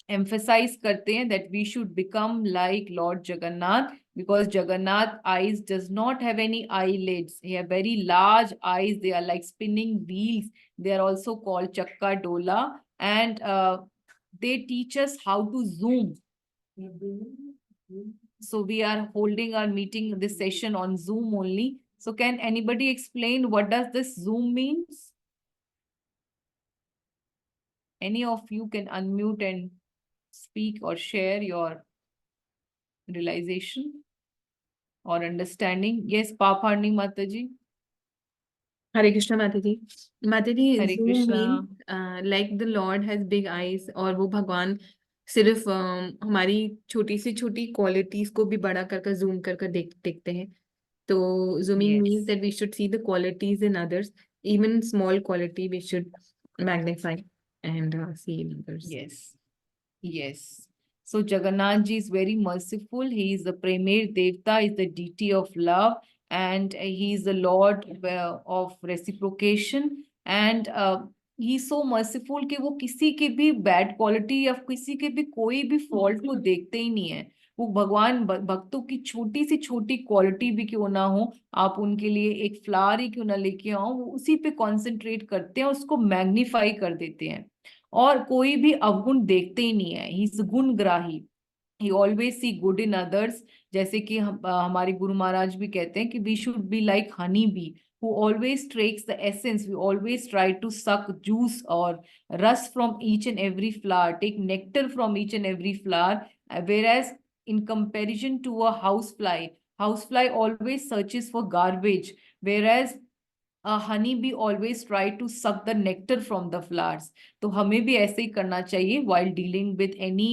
emphasize करते हैं that we should become like Lord Jagannath, because Jagannath eyes does not have any eyelids. He have very large eyes. They are like spinning wheels. They are also called Chakka Dola, and they teach us how to zoom. So we are holding our meeting, this session on Zoom only. So can anybody explain what does this Zoom means? Any of you can unmute and speak or share your realization or understanding. Yes, Paparni Mataji. Hare Krishna Mataji. Mataji, Hare zoom Krishna. means like the Lord has big eyes, और वो भगवान सिर्फ हमारी छोटी से छोटी qualities को भी बड़ा कर जूम कर देखते हैं. तो zooming means Yes. that we should see the qualities in others, even small quality we should magnify and see in others. Yes. Yes. So Jagannath ji is very merciful. He is the premier devta, is the deity of love, and he is the Lord of reciprocation. And he is so merciful कि वो किसी के भी bad quality या किसी के भी कोई भी fault को देखते ही नहीं है. वो भगवान भक्तों की छोटी सी छोटी क्वालिटी भी क्यों ना हो, आप उनके लिए एक फ्लावर ही क्यों ना लेके आओ, वो उसी पे कॉन्सेंट्रेट करते हैं, उसको मैग्नीफाई कर देते हैं, और कोई भी अवगुण देखते ही नहीं है. He is gunagrahi. He always see good in others. जैसे कि हमारे गुरु महाराज भी कहते हैं कि we should be like honey bee, who always takes the essence. We always try to suck juice or rus from each and every flower, take nectar from each and every flower. Whereas in comparison to a housefly always searches for garbage, whereas a honeybee always try to suck the nectar from the flowers. तो हमें भी ऐसे ही करना चाहिए while dealing with any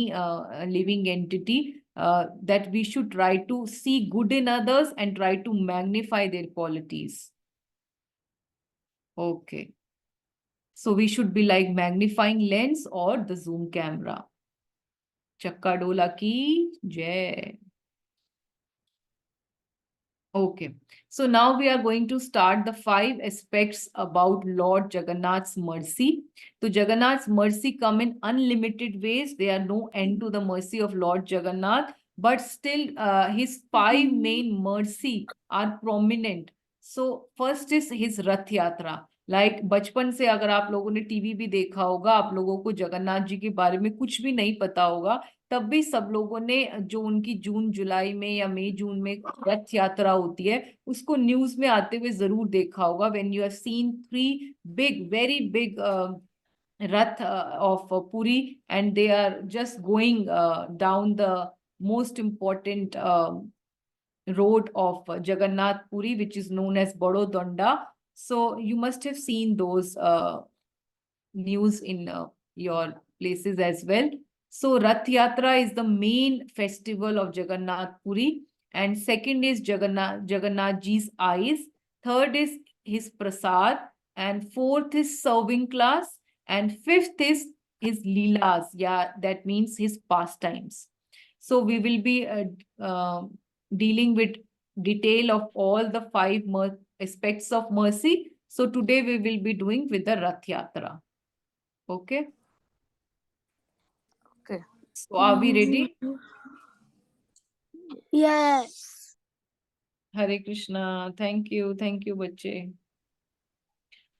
living entity, that we should try to see good in others and try to magnify their qualities. Okay. So we should be like magnifying lens or the zoom camera. Chakka Dola ki jai. Okay, so now we are going to start the 5 aspects about Lord Jagannath's mercy. So Jagannath's mercy come in unlimited ways. There are no end to the mercy of Lord Jagannath, but still his 5 main mercy are prominent. So first is his Rath Yatra. Like बचपन से अगर आप लोगों ने TV भी देखा होगा, आप लोगों को जगन्नाथ जी के बारे में कुछ भी नहीं पता होगा, तब भी सब लोगों ने जो उनकी जून जुलाई में या मई जून में रथ यात्रा होती है, उसको न्यूज में आते हुए जरूर देखा होगा. When you have seen 3 big very big Rath of Puri, and they are just going down the most important road of Jagannath Puri, which is known as Badodanda. So you must have seen those news in your places as well. So Rath Yatra is the main festival of Jagannath Puri, and second is Jagannath Ji's eyes. Third is his prasad, and fourth is serving class, and fifth is his leelas. Yeah, that means his pastimes. So we will be dealing with detail of all the five aspects of mercy. So today we will be doing with the Rath Yatra. Okay. Okay. So are we ready? Yes. Hare Krishna. Thank you बच्चे.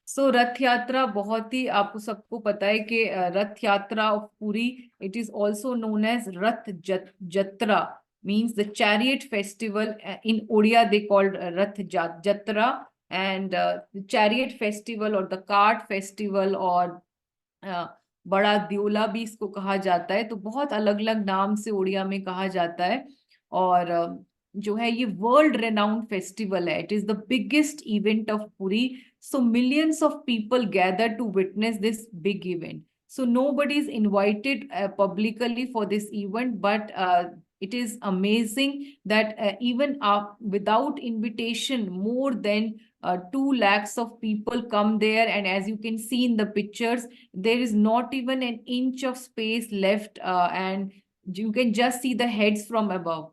सो रथ यात्रा बहुत ही आपको सबको पता है कि Rath Yatra of Puri, it is also known as Rath Jatra, means the chariot festival. In Odia they called Rath Jatra, and the chariot festival or the cart festival और बड़ा द्योला भी इसको कहा जाता है. तो बहुत अलग अलग नाम से उड़िया में कहा जाता है. और जो है ये वर्ल्ड रेनाउंड फेस्टिवल है. It is the biggest event of Puri. So millions of people gather to witness this big event. So nobody is invited publicly for this event, but it is amazing that even without invitation, more than 2 lakhs of people come there. And as you can see in the pictures, there is not even an inch of space left, and you can just see the heads from above.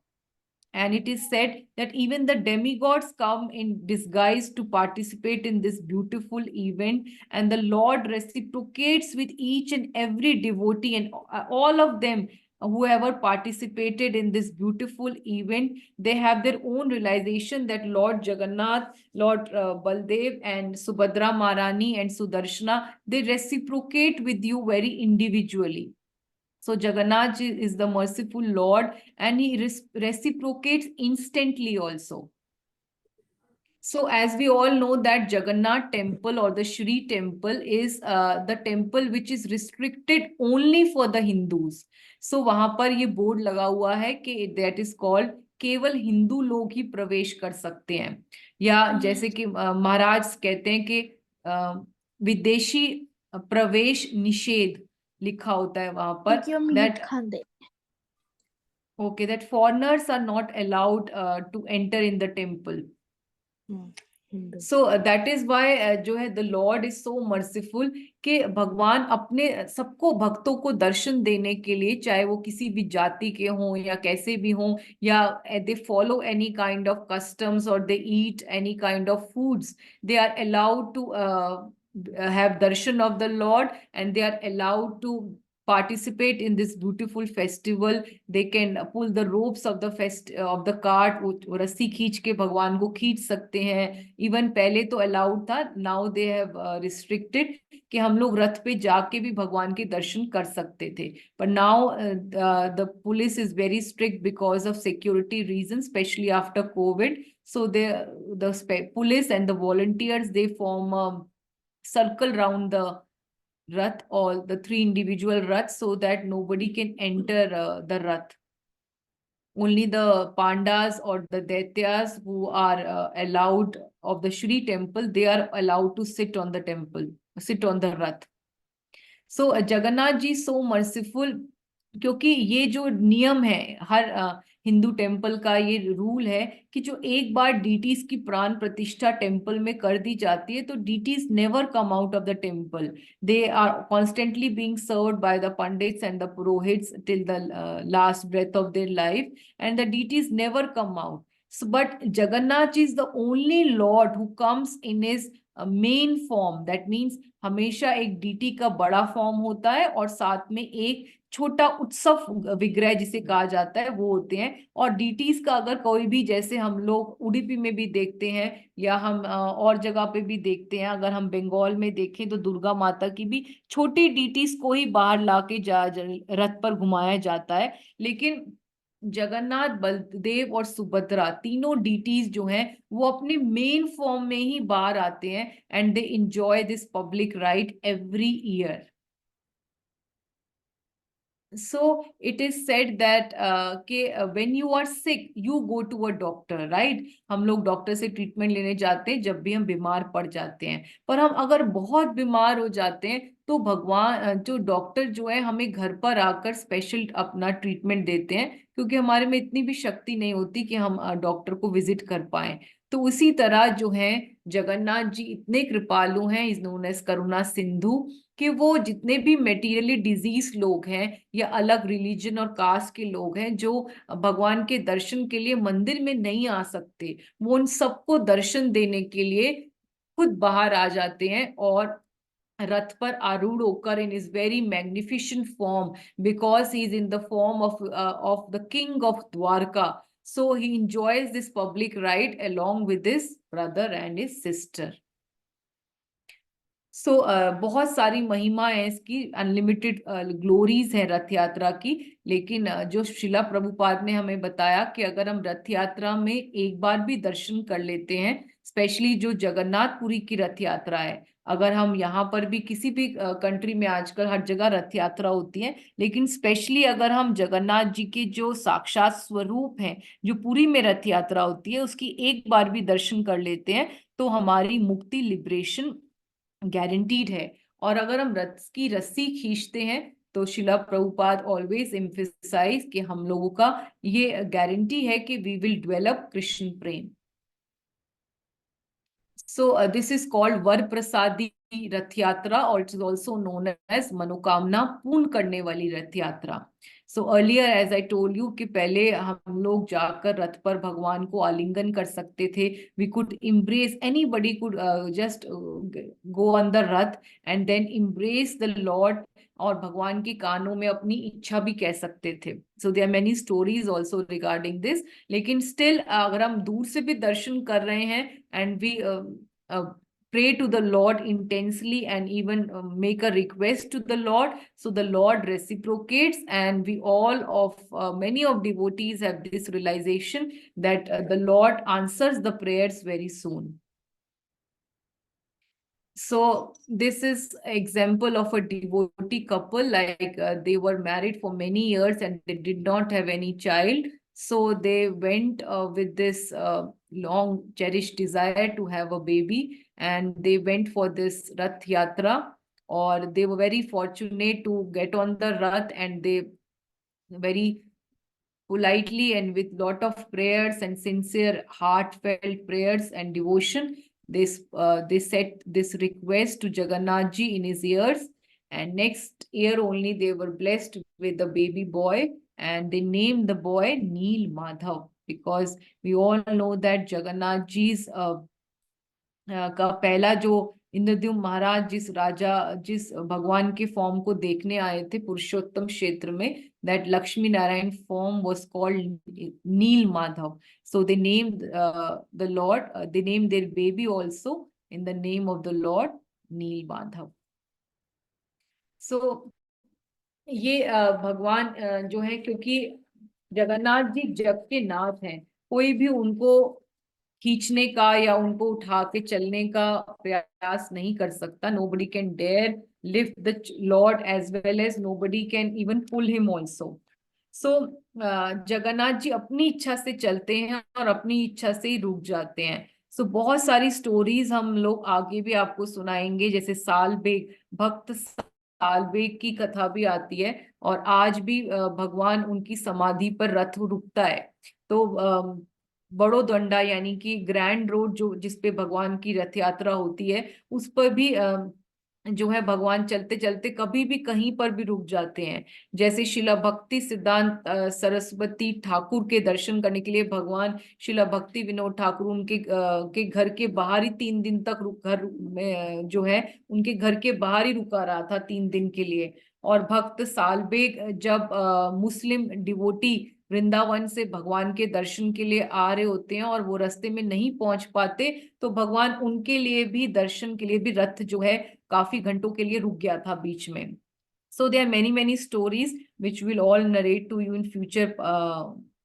And it is said that even the demigods come in disguise to participate in this beautiful event, and the Lord reciprocates with each and every devotee, and all of them, whoever participated in this beautiful event, they have their own realization that Lord Jagannath, Lord Baldev, and Subhadra Maharani and Sudarshana, they reciprocate with you very individually. So Jagannath is the merciful Lord, and he reciprocates instantly also. So as we all know that Jagannath temple or the Shri temple is the temple which is restricted only for the Hindus. So वहां पर ये board लगा हुआ है कि that is called केवल हिंदू लोग ही प्रवेश कर सकते हैं. या जैसे कि महाराज कहते हैं कि विदेशी प्रवेश निषेध लिखा होता है वहां पर, that foreigners are not allowed to enter in the temple. So that is why जो है the Lord is so merciful कि भगवान अपने सबको भक्तों को दर्शन देने के लिए, चाहे वो किसी भी जाति के हों या कैसे भी हों, या they follow any kind of customs or they eat any kind of foods, they are allowed to have darshan of the Lord, and they are allowed to participate in this beautiful festival. They can pull the ropes of the cart, वो रस्सी खींच के भगवान को खींच सकते हैं. Even पहले तो अलाउड था, नाउ दे हैव रिस्ट्रिक्टेड कि हम लोग रथ पे जाके भी भगवान के दर्शन कर सकते थे. but now the police is very strict because of security reasons, especially after COVID. So the police and the volunteers, they form a circle round the Rath, all the 3 individual Raths, so that nobody can enter the Rath. Only the Pandas or the Daityas who are allowed of the Shri temple, they are allowed to sit on the Rath. So Jagannath ji is so merciful, क्योंकि ये जो नियम है हर Hindu temple का, ये rule है कि जो एक बार डीटीज की प्राण प्रतिष्ठा टेम्पल में कर दी जाती है तो deities never come out of the temple. They are constantly being served by the pandits and the purohits till the last breath of their life, and the deities never come out. But Jagannath is the only Lord who comes in his main form. That means हमेशा एक DT का बड़ा form होता है और साथ में एक छोटा उत्सव विग्रह जिसे कहा जाता है वो होते हैं. और डीटीज का अगर कोई भी, जैसे हम लोग उडुपी में भी देखते हैं या हम और जगह पे भी देखते हैं, अगर हम बंगाल में देखें तो दुर्गा माता की भी छोटी डीटीज को ही बाहर लाके रथ पर घुमाया जाता है. लेकिन जगन्नाथ, बलदेव और सुभद्रा तीनों डीटीज जो हैं वो अपने मेन फॉर्म में ही बाहर आते हैं, and they enjoy this public ride every year. So it is said that when you are sick you go to a doctor, right? हम लोग डॉक्टर से ट्रीटमेंट लेने जाते हैं जब भी हम बीमार पड़ जाते हैं. पर हम अगर बहुत बीमार हो जाते हैं तो भगवान जो डॉक्टर जो है हमें घर पर आकर स्पेशल अपना ट्रीटमेंट देते हैं, क्योंकि हमारे में इतनी भी शक्ति नहीं होती कि हम डॉक्टर को विजिट कर पाए। तो उसी तरह जो है जगन्नाथ जी इतने कृपालु हैं, इज नोन एज करुणा सिंधु, कि वो जितने भी मेटीरियली डिजीज लोग हैं या अलग रिलीजन और कास्ट के लोग हैं जो भगवान के दर्शन के लिए मंदिर में नहीं आ सकते, वो उन सबको दर्शन देने के लिए खुद बाहर आ जाते हैं और रथ पर आरूढ़ होकर in his very magnificent form, because he is in the form of the king of Dwarka, so he enjoys this public ride along with his brother and his sister. सो बहुत सारी महिमा है इसकी, अनलिमिटेड ग्लोरीज है रथ यात्रा की। लेकिन जो शिला प्रभुपाद ने हमें बताया कि अगर हम रथ यात्रा में एक बार भी दर्शन कर लेते हैं, स्पेशली जो जगन्नाथपुरी की रथ यात्रा है, अगर हम यहाँ पर भी किसी भी कंट्री में आजकल हर जगह रथ यात्रा होती है, लेकिन स्पेशली अगर हम जगन्नाथ जी के जो साक्षात स्वरूप हैं, जो पुरी में रथ यात्रा होती है, उसकी एक बार भी दर्शन कर लेते हैं तो हमारी मुक्ति, लिबरेशन गारंटीड है। और अगर हम रथ की रस्सी खींचते हैं तो शिला प्रभुपाद ऑलवेज एम्फसाइज कि हम लोगों का ये गारंटी है कि we will develop Krishna prem. So this is called var prasadi Rath Yatra, और it is also known as मनोकामना पूर्ण करने वाली Rath Yatra. So earlier as I told you कि पहले हम लोग जाकर रथ पर भगवान को आलिंगन कर सकते थे, we could embrace, anybody could just go on the rath and then embrace the lord, और भगवान के कानों में अपनी इच्छा भी कह सकते थे। So there are many stories also regarding this. लेकिन स्टिल अगर हम दूर से भी दर्शन कर रहे हैं and we pray to the Lord intensely and even make a request to the Lord, so the Lord reciprocates, and we all of many of devotees have this realization that the Lord answers the prayers very soon. So this is example of a devotee couple, like they were married for many years and they did not have any child. So they went with this long cherished desire to have a baby, and they went for this Rath Yatra, or they were very fortunate to get on the Rath, and they very politely and with lot of prayers and sincere heartfelt prayers and devotion, they set this request to Jagannath ji in his ears, and next year only they were blessed with a baby boy, and they named the boy Neel Madhav, because we all know that Jagannath ji's का पहला जो इंद्रद्युम्न महाराज जिस भगवान के form को देखने आए थे पुरुषोत्तम क्षेत्र में, that Lakshmi Narayan form was called Neel Madhav. So they named the Lord, they named their baby also in the name of the Lord, Neel Madhav. So ये भगवान जो है, क्योंकि जगन्नाथ जी जग के नाथ हैं, कोई भी उनको खींचने का या उनको उठा के चलने का प्रयास नहीं कर सकता। Nobody can dare lift the Lord, as well as nobody can even pull him also. So Jagannath ji अपनी इच्छा से चलते हैं और अपनी इच्छा से ही रुक जाते हैं। So बहुत सारी स्टोरीज हम लोग आगे भी आपको सुनाएंगे, जैसे साल बेग, भक्त साल बेग की कथा भी आती है, और आज भी भगवान उनकी समाधि पर रथ रुकता है। तो बड़ोदंडा यानी कि ग्रैंड रोड जो जिसपे भगवान की रथ यात्रा होती है, उस पर भी जो है भगवान चलते चलते कभी भी कहीं पर भी रुक जाते हैं। जैसे शिला भक्ति सिद्धांत सरस्वती ठाकुर के दर्शन करने के लिए भगवान शिला भक्ति विनोद ठाकुर उनके के घर के बाहर ही 3 दिन तक घर में जो है उनके घर के बाहर ही रुका रहा था 3 दिन के लिए। और भक्त सालबेग जब मुस्लिम डिवोटी वृंदावन से भगवान के दर्शन के लिए आ रहे होते हैं और वो रास्ते में नहीं पहुंच पाते, तो भगवान उनके लिए भी दर्शन के लिए भी रथ जो है काफी घंटों के लिए रुक गया था बीच में। So there are many stories which we'll all narrate to you in future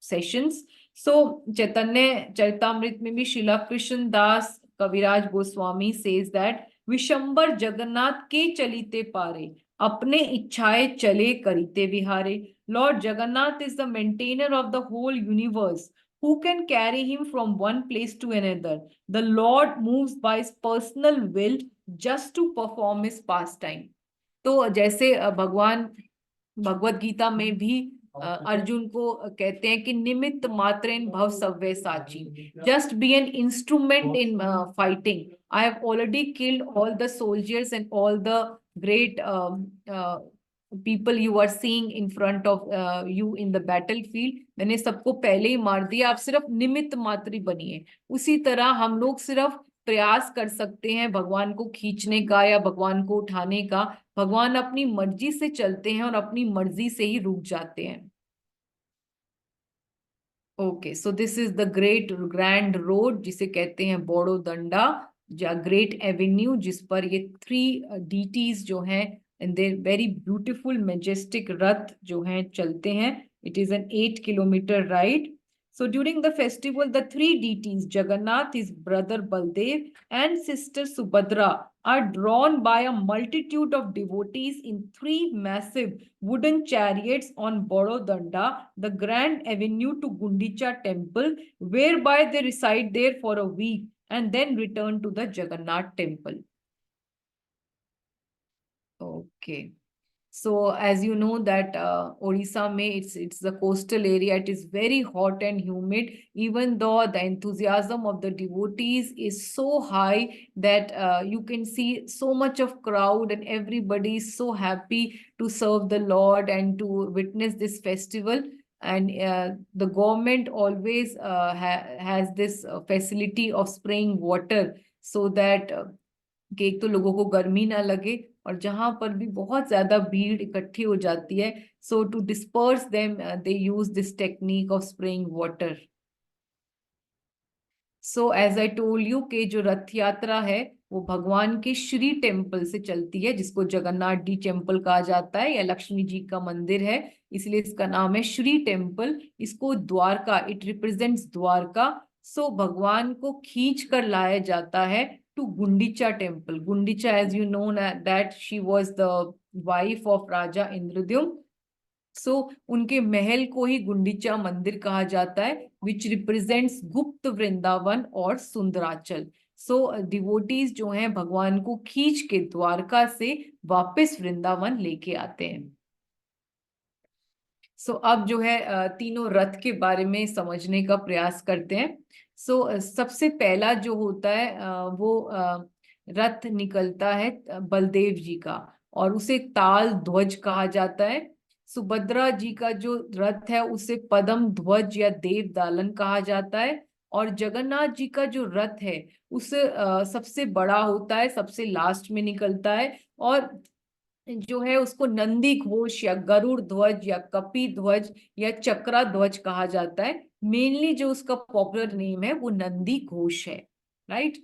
sessions. So चैतन्य चरितामृत में भी शिला कृष्ण दास कविराज गोस्वामी says that विशंबर जगन्नाथ के चलीते पारे, अपने इच्छाएं चले करीते विहारे। Lord Jagannath is the maintainer of the whole universe. Who can carry him from one place to another? The Lord moves by his personal will just to perform his pastime. तो जैसे भगवान भगवत गीता में भी अर्जुन को कहते हैं कि निमित्त मात्रेन भव सव्य साची, just be an instrument in fighting. I have already killed all the soldiers and all the great people you are seeing in front of you in the battlefield. मैंने सबको पहले ही मार दिया, आप सिर्फ निमित्त मात्र ही बनिए. उसी तरह हम लोग सिर्फ प्रयास कर सकते हैं भगवान को खींचने का या भगवान को उठाने का. भगवान अपनी मर्जी से चलते हैं और अपनी मर्जी से ही रुक जाते हैं. Okay, so this is the great grand road जिसे कहते हैं बोड़ो दंडा, या ग्रेट एवेन्यू, जिस पर ये 3 deities जो हैं in their very beautiful majestic रथ जो हैं चलते हैं. It is an 8 kilometre ride. So during the festival, the 3 deities, Jagannath, his brother Baldev, and sister Subhadra, are drawn by a multitude of devotees in 3 massive wooden chariots on Bododanda, the grand avenue to Gundicha temple, whereby they reside there for a week and then return to the Jagannath temple. Okay. So as you know that Odisha mein it's the coastal area. It is very hot and humid. Even though the enthusiasm of the devotees is so high that you can see so much of crowd and everybody is so happy to serve the Lord and to witness this festival. And the government always has this facility of spraying water so that कि एक तो लोगों को गर्मी ना लगे, और जहां पर भी बहुत ज्यादा भीड़ इकट्ठी हो जाती है, so to disperse them they use this technique of spraying water. So as I told you कि जो रथ यात्रा है वो भगवान के श्री टेम्पल से चलती है, जिसको जगन्नाथ डी टेम्पल कहा जाता है, या लक्ष्मी जी का मंदिर है, इसलिए इसका नाम है श्री टेम्पल. इसको द्वारका, इट रिप्रेजेंट्स द्वारका. सो भगवान को खींच कर लाया जाता है to Gundicha temple. Gundicha, as you know, that she was the wife of Raja Indradyumna. So उनके महल को ही गुंडीचा मंदिर कहा जाता है, which represents गुप्त वृंदावन और सुंदराचल. So devotees जो हैं भगवान को खींच के द्वारका से वापस वृंदावन लेके आते हैं. सो अब जो है तीनों रथ के बारे में समझने का प्रयास करते हैं. सो सबसे पहला जो होता है वो रथ निकलता है बलदेव जी का, और उसे ताल ध्वज कहा जाता है. सुभद्रा जी का जो रथ है उसे पद्म ध्वज या देव दालन कहा जाता है. और जगन्नाथ जी का जो रथ है उसे सबसे बड़ा होता है, सबसे लास्ट में निकलता है, और जो है उसको नंदी घोष या गरुड़ ध्वज या कपि ध्वज या चक्रा ध्वज कहा जाता है. मेनली जो उसका पॉपुलर नेम है वो नंदी घोष है, राइट.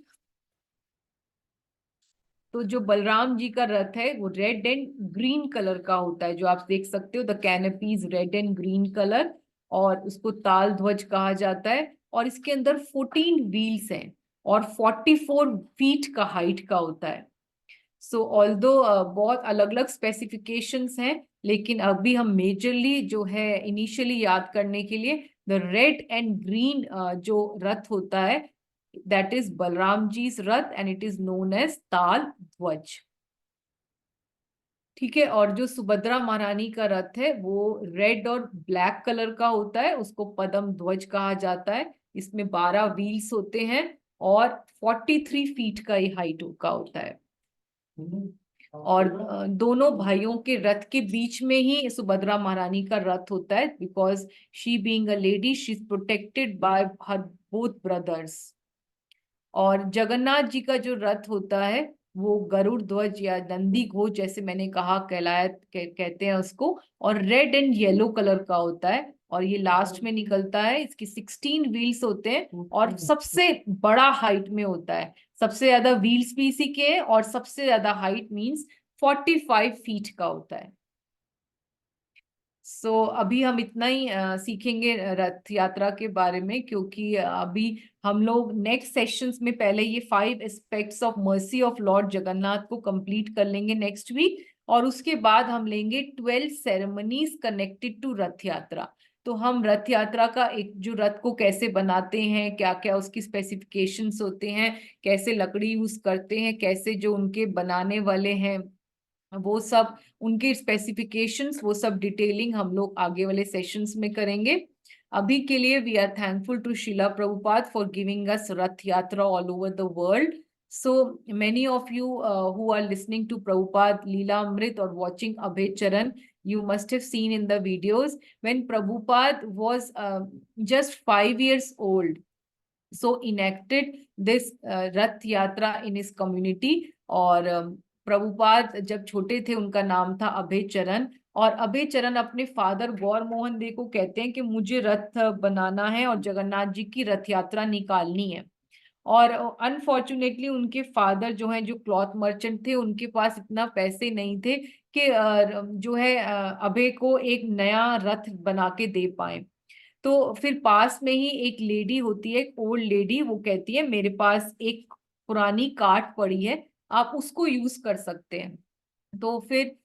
तो जो बलराम जी का रथ है वो रेड एंड ग्रीन कलर का होता है, जो आप देख सकते हो, the canopies red and green colour, और उसको ताल ध्वज कहा जाता है. और इसके अंदर 14 व्हील्स हैं और 44 फीट का हाइट का होता है. सो ऑल्दो बहुत अलग अलग स्पेसिफिकेशंस हैं, लेकिन अभी हम मेजरली जो है इनिशियली याद करने के लिए द रेड एंड ग्रीन जो रथ होता है, दैट इज बलराम जी's rath, and it is known as Taal Dhwaj. ठीक है. और जो सुभद्रा महारानी का रथ है वो रेड और ब्लैक कलर का होता है, उसको पद्म ध्वज कहा जाता है. इसमें 12 व्हील्स होते हैं और 43 फीट का ही हाइट का होता है. और दोनों भाइयों के रथ के बीच में ही सुभद्रा महारानी का रथ होता है, because she being a lady she is protected by her both brothers. और जगन्नाथ जी का जो रथ होता है वो गरुड़ ध्वज या नंदी घोष, जैसे मैंने कहा, कहते हैं उसको, और रेड एंड येलो कलर का होता है, और ये लास्ट में निकलता है. इसकी 16 व्हील्स होते हैं और सबसे बड़ा हाइट में होता है. सबसे ज्यादा व्हील्स भी इसी के हैं, और सबसे ज्यादा हाइट मींस 45 फीट का होता है. सो अभी हम इतना ही सीखेंगे रथ यात्रा के बारे में, क्योंकि अभी हम लोग नेक्स्ट सेशंस में पहले ये 5 aspects of mercy of Lord Jagannath को कंप्लीट कर लेंगे नेक्स्ट वीक, और उसके बाद हम लेंगे 12 सेरेमनीज कनेक्टेड टू रथ यात्रा. तो हम रथ यात्रा का एक जो रथ को कैसे बनाते हैं, क्या क्या उसकी स्पेसिफिकेशंस होते हैं, कैसे लकड़ी यूज करते हैं, कैसे जो उनके बनाने वाले हैं वो सब उनके स्पेसिफिकेशंस, वो सब डिटेलिंग हम लोग आगे वाले सेशंस में करेंगे। अभी के लिए we are thankful to Shila Prabhupada for giving us रथ यात्रा all over the world. So many of you who are listening to Prabhupada Leela Amrit or watching Abhay Charan, you must have seen in the videos when Prabhupada was just 5 years old, so enacted this Rath Yatra in his community. और प्रभुपाद जब छोटे थे उनका नाम था अभय चरण, और अभय चरण अपने फादर गौर मोहन दे को कहते हैं कि मुझे रथ बनाना है और जगन्नाथ जी की रथ यात्रा निकालनी है। और अनफॉर्चुनेटली उनके फादर जो हैं, जो क्लॉथ मर्चेंट थे, उनके पास इतना पैसे नहीं थे कि जो है अभय को एक नया रथ बना के दे पाए। तो फिर पास में ही एक लेडी होती है, एक ओल्ड लेडी, वो कहती है मेरे पास एक पुरानी कार्ट पड़ी है, आप उसको यूज कर सकते हैं। तो फिर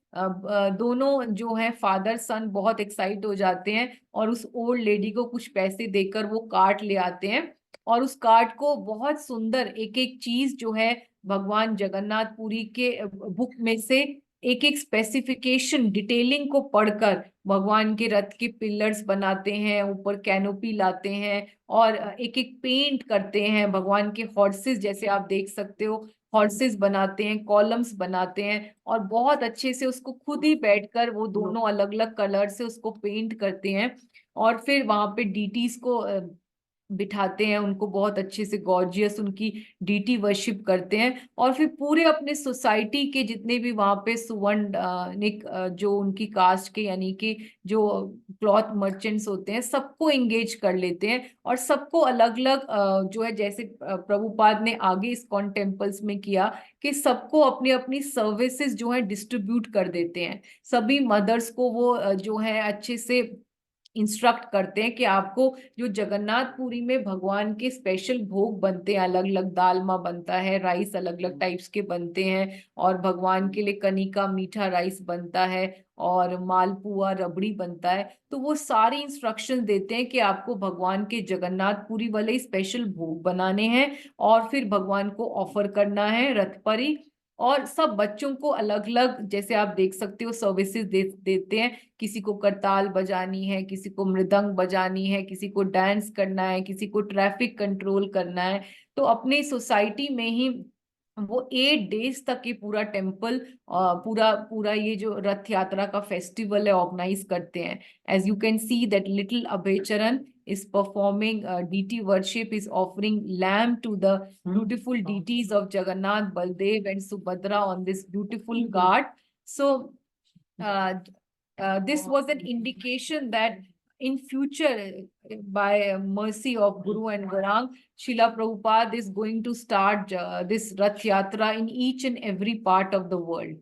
दोनों जो है फादर सन बहुत एक्साइट हो जाते हैं और उस ओल्ड लेडी को कुछ पैसे देकर वो कार्ट ले आते हैं, और उस कार्ट को बहुत सुंदर एक एक चीज जो है भगवान जगन्नाथ पुरी के बुक में से एक एक स्पेसिफिकेशन डिटेलिंग को पढ़कर भगवान के रथ के पिलर्स बनाते हैं, ऊपर कैनोपी लाते हैं और एक एक पेंट करते हैं। भगवान के हॉर्सेस जैसे आप देख सकते हो, हॉर्सेस बनाते हैं, कॉलम्स बनाते हैं, और बहुत अच्छे से उसको खुद ही बैठकर वो दोनों अलग अलग कलर से उसको पेंट करते हैं। और फिर वहां पे डीटीज को बिठाते हैं, उनको बहुत अच्छे से गॉर्जियस उनकी डीटी वर्शिप करते हैं। और फिर पूरे अपने सोसाइटी के जितने भी वहां पे सुवर्णिक जो उनकी कास्ट के यानी कि जो क्लॉथ मर्चेंट्स होते हैं, सबको एंगेज कर लेते हैं, और सबको अलग अलग जो है, जैसे प्रभुपाद ने आगे इस्कॉन टेम्पल्स में किया कि सबको अपनी अपनी सर्विसेज जो है डिस्ट्रीब्यूट कर देते हैं। सभी मदर्स को वो जो है अच्छे से इंस्ट्रक्ट करते हैं कि आपको जो जगन्नाथपुरी में भगवान के स्पेशल भोग बनते हैं, अलग अलग दालमा बनता है, राइस अलग अलग टाइप्स के बनते हैं, और भगवान के लिए कनिका मीठा राइस बनता है, और मालपुआ रबड़ी बनता है। तो वो सारी इंस्ट्रक्शन देते हैं कि आपको भगवान के जगन्नाथपुरी वाले स्पेशल भोग बनाने हैं और फिर भगवान को ऑफर करना है रथ पर ही। और सब बच्चों को अलग अलग, जैसे आप देख सकते हो, सर्विसेज देते हैं। किसी को करताल बजानी है, किसी को मृदंग बजानी है, किसी को डांस करना है, किसी को ट्रैफिक कंट्रोल करना है। तो अपनी सोसाइटी में ही वो 8 डेज तक ये पूरा टेम्पल पूरा पूरा ये जो रथ यात्रा का फेस्टिवल है ऑर्गेनाइज करते हैं। As you can see that little Abhaycharan is performing deity worship, is offering lamb to the beautiful deities of Jagannath, Baldev and Subhadra on this beautiful cart. So this was an indication that in future, by mercy of Guru and Garang, Srila Prabhupada is going to start this Rath Yatra in each and every part of the world.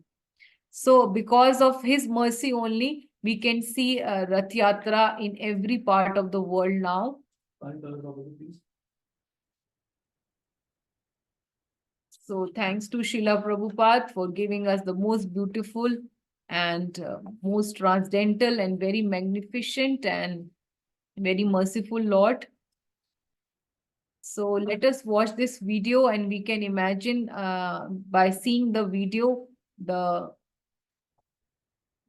So because of his mercy only, we can see Rath Yatra in every part of the world now. So thanks to Srila Prabhupada for giving us the most beautiful and most transcendental and very magnificent and very merciful Lord. So let us watch this video, and we can imagine by seeing the video, the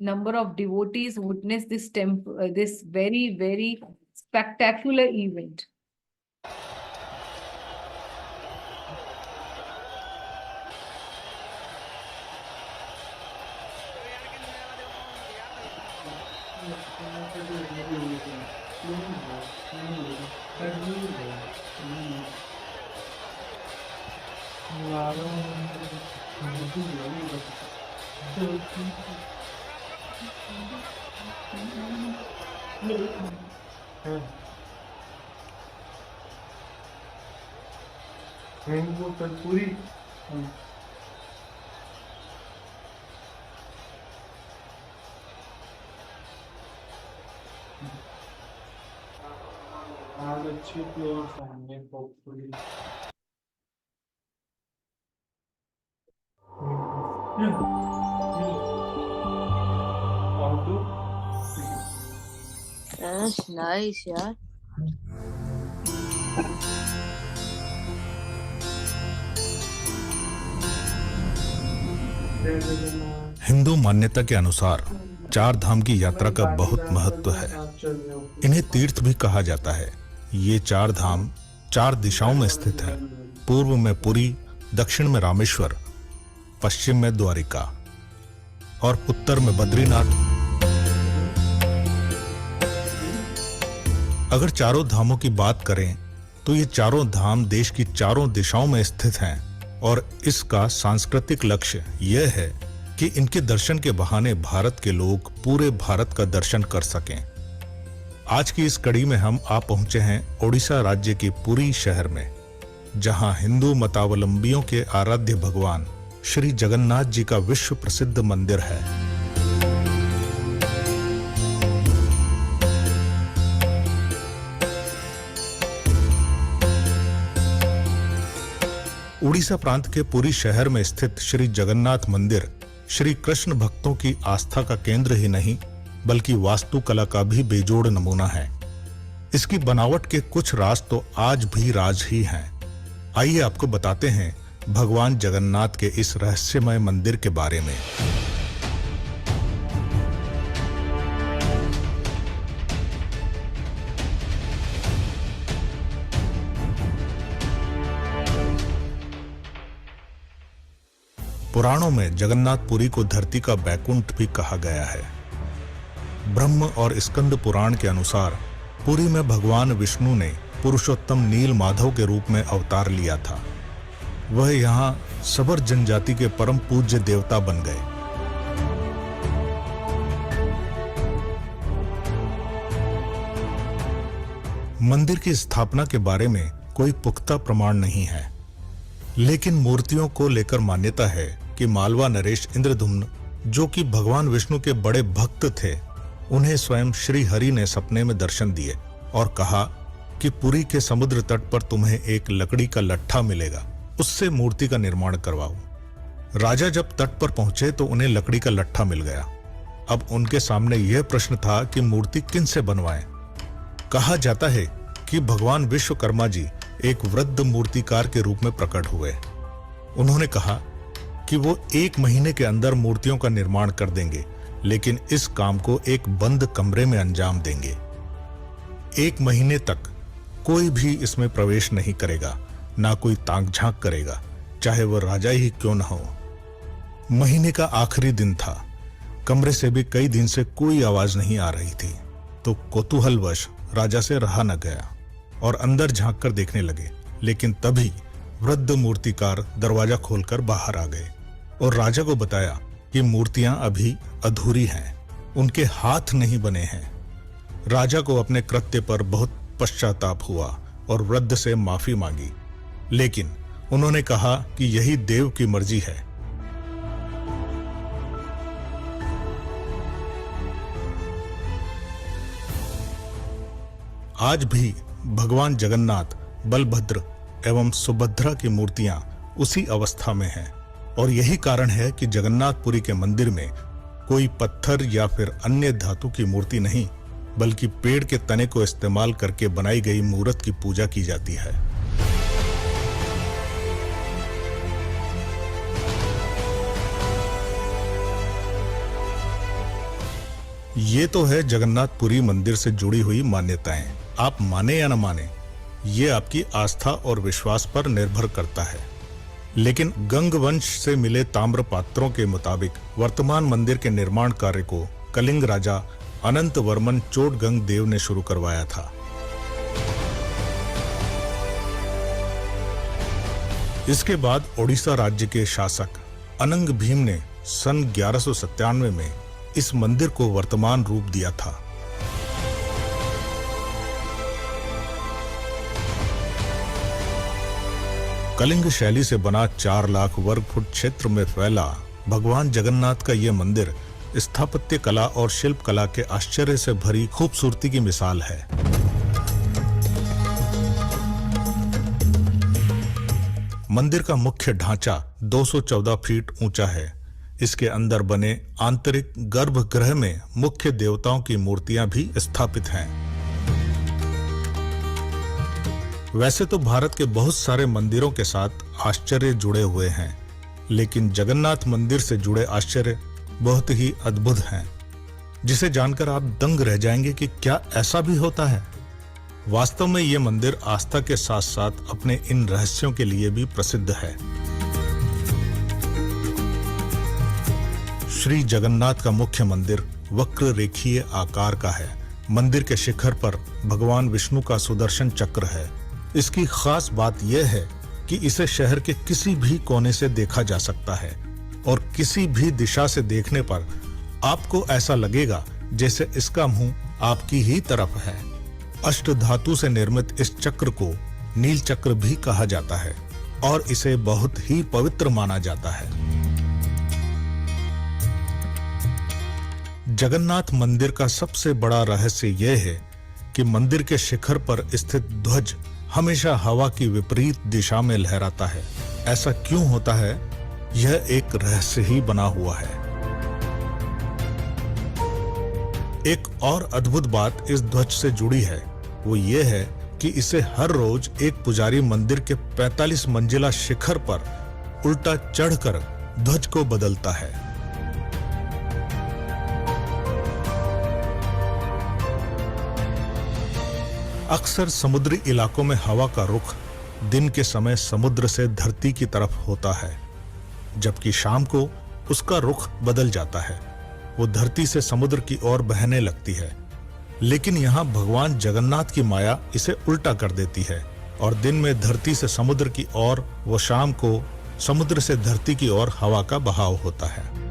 number of devotees witness this this very, very spectacular event. पूरी आज अच्छी pure सामने hopefully और तो That's nice, yeah. जय जगन्नाथ हिंदू मान्यता के अनुसार चार धाम की यात्रा का बहुत महत्व है। इन्हें तीर्थ भी कहा जाता है। ये चार धाम चार दिशाओं में स्थित है। पूर्व में पुरी, दक्षिण में रामेश्वर, पश्चिम में द्वारिका और उत्तर में बद्रीनाथ। अगर चारों धामों की बात करें तो ये चारों धाम देश की चारों दिशाओं में स्थित हैं और इसका सांस्कृतिक लक्ष्य यह है कि इनके दर्शन के बहाने भारत के लोग पूरे भारत का दर्शन कर सकें। आज की इस कड़ी में हम आ पहुंचे हैं ओडिशा राज्य के पुरी शहर में, जहां हिंदू मतावलंबियों के आराध्य भगवान श्री जगन्नाथ जी का विश्व प्रसिद्ध मंदिर है। उड़ीसा प्रांत के पुरी शहर में स्थित श्री जगन्नाथ मंदिर श्री कृष्ण भक्तों की आस्था का केंद्र ही नहीं बल्कि वास्तुकला का भी बेजोड़ नमूना है। इसकी बनावट के कुछ राज तो आज भी राज ही हैं। आइए आपको बताते हैं भगवान जगन्नाथ के इस रहस्यमय मंदिर के बारे में। पुराणों में जगन्नाथपुरी को धरती का बैकुंठ भी कहा गया है। ब्रह्म और स्कंद पुराण के अनुसार पुरी में भगवान विष्णु ने पुरुषोत्तम नील माधव के रूप में अवतार लिया था। वह यहाँ सबर जनजाति के परम पूज्य देवता बन गए। मंदिर की स्थापना के बारे में कोई पुख्ता प्रमाण नहीं है, लेकिन मूर्तियों को लेकर मान्यता है कि मालवा नरेश इंद्रधुम्न, जो कि भगवान विष्णु के बड़े भक्त थे, उन्हें स्वयं श्री हरि ने सपने में दर्शन दिए और कहा कि पुरी के समुद्र तट पर तुम्हें एक लकड़ी का लट्ठा मिलेगा, उससे मूर्ति का निर्माण करवाओ। राजा जब तट पर पहुंचे तो उन्हें लकड़ी का लट्ठा मिल गया। अब उनके सामने यह प्रश्न था कि मूर्ति किन से बनवाएं। कहा जाता है कि भगवान विश्वकर्मा जी एक वृद्ध मूर्तिकार के रूप में प्रकट हुए। उन्होंने कहा कि वो 1 महीने के अंदर मूर्तियों का निर्माण कर देंगे, लेकिन इस काम को एक बंद कमरे में अंजाम देंगे। 1 महीने तक कोई भी इसमें प्रवेश नहीं करेगा, ना कोई ताक झांक करेगा, चाहे वह राजा ही क्यों न हो। महीने का आखिरी दिन था। कमरे से भी कई दिन से कोई आवाज नहीं आ रही थी, तो कौतूहलवश राजा से रहा न गया और अंदर झांक कर देखने लगे। लेकिन तभी वृद्ध मूर्तिकार दरवाजा खोलकर बाहर आ गए और राजा को बताया कि मूर्तियां अभी अधूरी हैं, उनके हाथ नहीं बने हैं। राजा को अपने कृत्य पर बहुत पश्चाताप हुआ और वृद्ध से माफी मांगी, लेकिन उन्होंने कहा कि यही देव की मर्जी है। आज भी भगवान जगन्नाथ, बलभद्र एवं सुभद्रा की मूर्तियां उसी अवस्था में हैं और यही कारण है कि जगन्नाथपुरी के मंदिर में कोई पत्थर या फिर अन्य धातु की मूर्ति नहीं, बल्कि पेड़ के तने को इस्तेमाल करके बनाई गई मूर्त की पूजा की जाती है। ये तो है जगन्नाथपुरी मंदिर से जुड़ी हुई मान्यताएं। आप माने या न माने, ये आपकी आस्था और विश्वास पर निर्भर करता है। लेकिन गंग वंश से मिले ताम्र पात्रों के मुताबिक वर्तमान मंदिर के निर्माण कार्य को कलिंग राजा अनंत वर्मन चोटगंग देव ने शुरू करवाया था। इसके बाद ओडिशा राज्य के शासक अनंग भीम ने सन 1197 में इस मंदिर को वर्तमान रूप दिया था। कलिंग शैली से बना 4 लाख वर्ग फुट क्षेत्र में फैला भगवान जगन्नाथ का यह मंदिर स्थापत्य कला और शिल्प कला के आश्चर्य से भरी खूबसूरती की मिसाल है। मंदिर का मुख्य ढांचा 214 फीट ऊंचा है। इसके अंदर बने आंतरिक गर्भगृह में मुख्य देवताओं की मूर्तियां भी स्थापित हैं। वैसे तो भारत के बहुत सारे मंदिरों के साथ आश्चर्य जुड़े हुए हैं, लेकिन जगन्नाथ मंदिर से जुड़े आश्चर्य बहुत ही अद्भुत हैं, जिसे जानकर आप दंग रह जाएंगे कि क्या ऐसा भी होता है। वास्तव में ये मंदिर आस्था के साथ साथ अपने इन रहस्यों के लिए भी प्रसिद्ध है। श्री जगन्नाथ का मुख्य मंदिर वक्र रेखीय आकार का है। मंदिर के शिखर पर भगवान विष्णु का सुदर्शन चक्र है। इसकी खास बात यह है कि इसे शहर के किसी भी कोने से देखा जा सकता है और किसी भी दिशा से देखने पर आपको ऐसा लगेगा जैसे इसका मुंह आपकी ही तरफ है। अष्ट धातु से निर्मित इस चक्र को नील चक्र भी कहा जाता है और इसे बहुत ही पवित्र माना जाता है। जगन्नाथ मंदिर का सबसे बड़ा रहस्य यह है कि मंदिर के शिखर पर स्थित ध्वज हमेशा हवा की विपरीत दिशा में लहराता है। ऐसा क्यों होता है, यह एक रहस्य ही बना हुआ है। एक और अद्भुत बात इस ध्वज से जुड़ी है, वो ये है कि इसे हर रोज एक पुजारी मंदिर के 45 मंजिला शिखर पर उल्टा चढ़कर ध्वज को बदलता है। अक्सर समुद्री इलाकों में हवा का रुख दिन के समय समुद्र से धरती की तरफ होता है, जबकि शाम को उसका रुख बदल जाता है। वो धरती से समुद्र की ओर बहने लगती है। लेकिन यहाँ भगवान जगन्नाथ की माया इसे उल्टा कर देती है और दिन में धरती से समुद्र की ओर वो शाम को समुद्र से धरती की ओर हवा का बहाव होता है।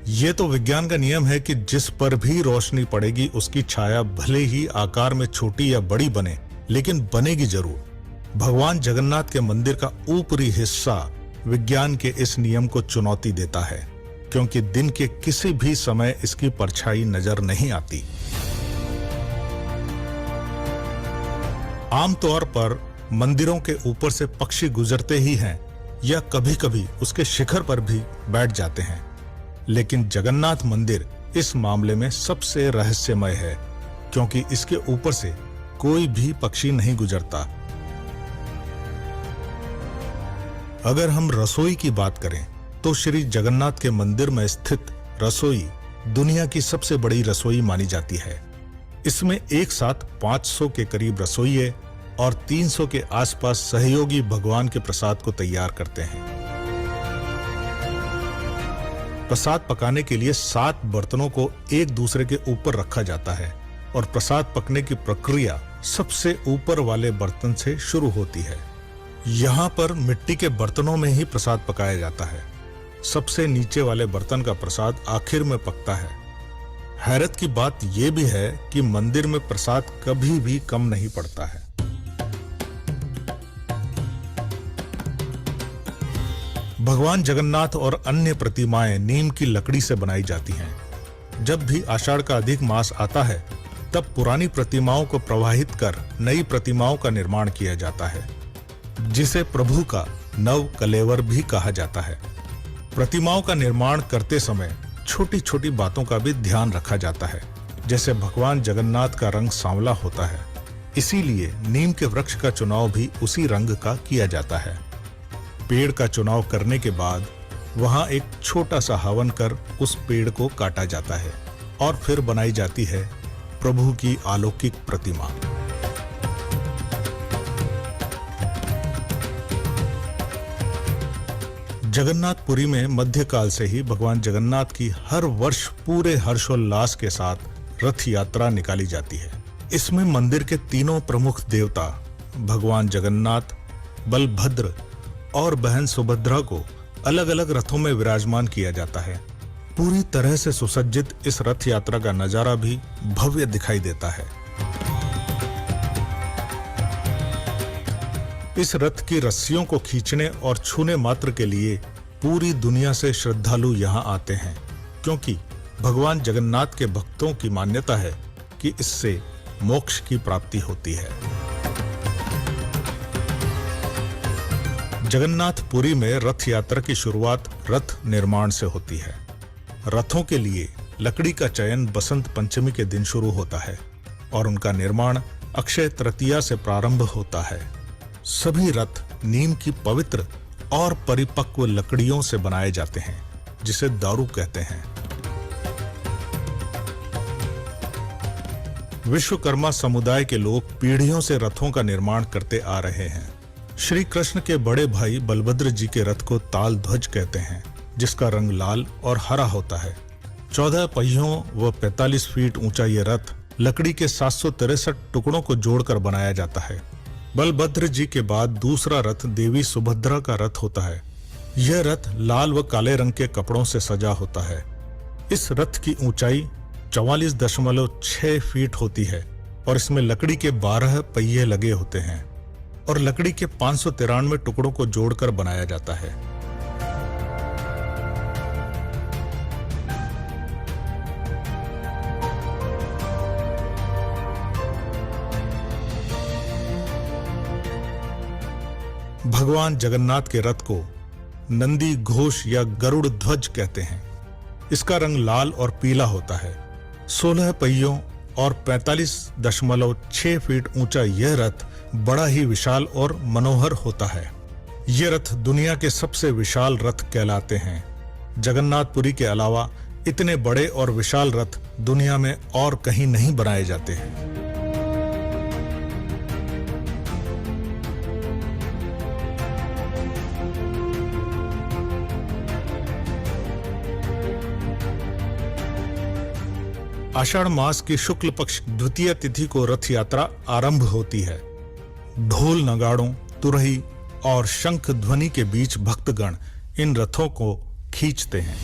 ये तो विज्ञान का नियम है कि जिस पर भी रोशनी पड़ेगी उसकी छाया भले ही आकार में छोटी या बड़ी बने, लेकिन बनेगी जरूर। भगवान जगन्नाथ के मंदिर का ऊपरी हिस्सा विज्ञान के इस नियम को चुनौती देता है, क्योंकि दिन के किसी भी समय इसकी परछाई नजर नहीं आती। आमतौर पर मंदिरों के ऊपर से पक्षी गुजरते ही हैं या कभी-कभी उसके शिखर पर भी बैठ जाते हैं, लेकिन जगन्नाथ मंदिर इस मामले में सबसे रहस्यमय है, क्योंकि इसके ऊपर से कोई भी पक्षी नहीं गुजरता। अगर हम रसोई की बात करें तो श्री जगन्नाथ के मंदिर में स्थित रसोई दुनिया की सबसे बड़ी रसोई मानी जाती है। इसमें एक साथ 500 के करीब रसोइये और 300 के आसपास सहयोगी भगवान के प्रसाद को तैयार करते हैं। प्रसाद पकाने के लिए 7 बर्तनों को एक दूसरे के ऊपर रखा जाता है और प्रसाद पकने की प्रक्रिया सबसे ऊपर वाले बर्तन से शुरू होती है। यहाँ पर मिट्टी के बर्तनों में ही प्रसाद पकाया जाता है। सबसे नीचे वाले बर्तन का प्रसाद आखिर में पकता है। हैरत की बात यह भी है कि मंदिर में प्रसाद कभी भी कम नहीं पड़ता है। भगवान जगन्नाथ और अन्य प्रतिमाएं नीम की लकड़ी से बनाई जाती हैं। जब भी आषाढ़ का अधिक मास आता है, तब पुरानी प्रतिमाओं को प्रवाहित कर नई प्रतिमाओं का निर्माण किया जाता है, जिसे प्रभु का नव कलेवर भी कहा जाता है। प्रतिमाओं का निर्माण करते समय छोटी छोटी बातों का भी ध्यान रखा जाता है, जैसे भगवान जगन्नाथ का रंग सांवला होता है, इसीलिए नीम के वृक्ष का चुनाव भी उसी रंग का किया जाता है। पेड़ का चुनाव करने के बाद वहां एक छोटा सा हवन कर उस पेड़ को काटा जाता है और फिर बनाई जाती है प्रभु की अलौकिक प्रतिमा। जगन्नाथपुरी में मध्यकाल से ही भगवान जगन्नाथ की हर वर्ष पूरे हर्षोल्लास के साथ रथ यात्रा निकाली जाती है। इसमें मंदिर के तीनों प्रमुख देवता भगवान जगन्नाथ, बलभद्र और बहन सुभद्रा को अलग अलग रथों में विराजमान किया जाता है। पूरी तरह से सुसज्जित इस रथ यात्रा का नजारा भी भव्य दिखाई देता है। इस रथ की रस्सियों को खींचने और छूने मात्र के लिए पूरी दुनिया से श्रद्धालु यहाँ आते हैं, क्योंकि भगवान जगन्नाथ के भक्तों की मान्यता है कि इससे मोक्ष की प्राप्ति होती है। जगन्नाथपुरी में रथ यात्रा की शुरुआत रथ निर्माण से होती है। रथों के लिए लकड़ी का चयन बसंत पंचमी के दिन शुरू होता है और उनका निर्माण अक्षय तृतीया से प्रारंभ होता है। सभी रथ नीम की पवित्र और परिपक्व लकड़ियों से बनाए जाते हैं, जिसे दारू कहते हैं। विश्वकर्मा समुदाय के लोग पीढ़ियों से रथों का निर्माण करते आ रहे हैं। श्री कृष्ण के बड़े भाई बलभद्र जी के रथ को ताल ध्वज कहते हैं, जिसका रंग लाल और हरा होता है। 14 पहियों व 45 फीट ऊंचा ये रथ लकड़ी के 763 टुकड़ों को जोड़कर बनाया जाता है। बलभद्र जी के बाद दूसरा रथ देवी सुभद्रा का रथ होता है। यह रथ लाल व काले रंग के कपड़ों से सजा होता है। इस रथ की ऊंचाई 44.6 फीट होती है और इसमें लकड़ी के 12 पहिए लगे होते हैं और लकड़ी के 593 टुकड़ों को जोड़कर बनाया जाता है। भगवान जगन्नाथ के रथ को नंदी घोष या गरुड़ ध्वज कहते हैं। इसका रंग लाल और पीला होता है। 16 पहियों और 45.6 फीट ऊंचा यह रथ बड़ा ही विशाल और मनोहर होता है। यह रथ दुनिया के सबसे विशाल रथ कहलाते हैं। जगन्नाथपुरी के अलावा इतने बड़े और विशाल रथ दुनिया में और कहीं नहीं बनाए जाते हैं। आषाढ़ मास की शुक्ल पक्ष द्वितीय तिथि को रथ यात्रा आरंभ होती है। ढोल नगाड़ों, तुरही और शंख ध्वनि के बीच भक्तगण इन रथों को खींचते हैं।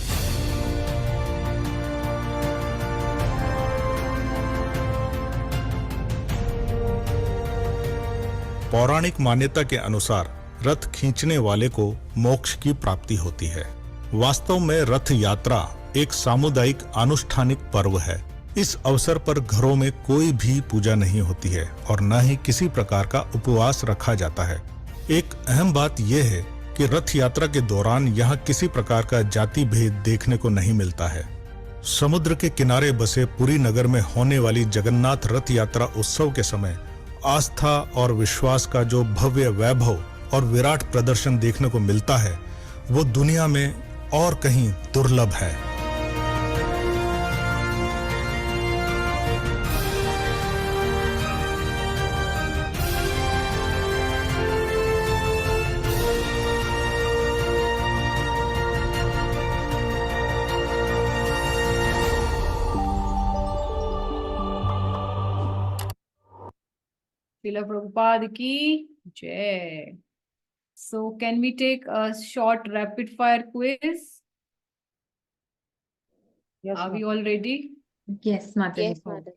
पौराणिक मान्यता के अनुसार रथ खींचने वाले को मोक्ष की प्राप्ति होती है। वास्तव में रथ यात्रा एक सामुदायिक अनुष्ठानिक पर्व है। इस अवसर पर घरों में कोई भी पूजा नहीं होती है और न ही किसी प्रकार का उपवास रखा जाता है। एक अहम बात यह है कि रथ यात्रा के दौरान यहाँ किसी प्रकार का जाति भेद देखने को नहीं मिलता है। समुद्र के किनारे बसे पुरी नगर में होने वाली जगन्नाथ रथ यात्रा उत्सव के समय आस्था और विश्वास का जो भव्य वैभव और विराट प्रदर्शन देखने को मिलता है, वो दुनिया में और कहीं दुर्लभ है। Srila Prabhupada ki jai. So can we take a short rapid fire quiz? Yes, Are we ma'am. all ready? Yes, Mata Yes, ji. Mother.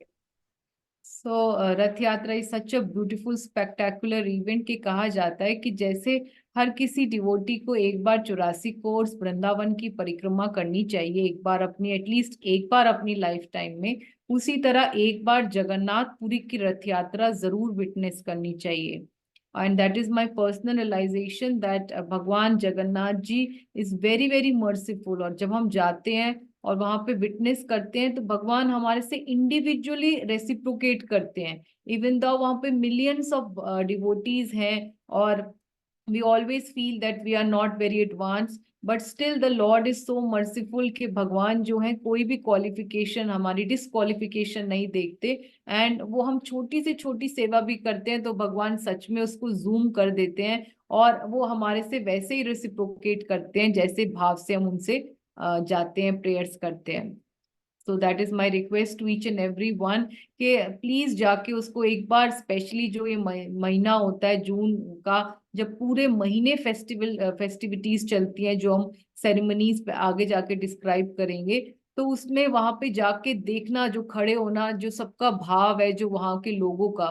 So रथ यात्रा is such a beautiful spectacular event कि कहा जाता है कि जैसे हर किसी devotee को एक बार 84 कोर्स वृंदावन की परिक्रमा करनी चाहिए, एक बार अपनी एटलीस्ट एक बार अपनी लाइफ टाइम में, उसी तरह एक बार जगन्नाथपुरी की रथ यात्रा जरूर विटनेस करनी चाहिए। And that is my personal realization that भगवान Jagannath ji is very very merciful। और जब हम जाते हैं और वहां पे विटनेस करते हैं तो भगवान हमारे से इंडिविजुअली रेसिप्रोकेट करते हैं। इवन दो वहां पे मिलियंस ऑफ डिवोटीज हैं और we always feel that we are not very advanced, but still the Lord is so merciful कि भगवान जो है कोई भी क्वालिफिकेशन, हमारी डिसक्वालिफिकेशन नहीं देखते। एंड वो हम छोटी से छोटी सेवा भी करते हैं तो भगवान सच में उसको जूम कर देते हैं और वो हमारे से वैसे ही रेसिप्रोकेट करते हैं जैसे भाव से हम उनसे जाते हैं, प्रेयर्स करते हैं। So that is my request to each and every one कि प्लीज जाके उसको एक बार, स्पेशली जो ये महीना होता है जून का, जब पूरे महीने फेस्टिविटीज चलती हैं जो हम सेरेमनीज पे आगे जाके डिस्क्राइब करेंगे, तो उसमें वहां पे जाके देखना, जो खड़े होना, जो सबका भाव है, जो वहां के लोगों का,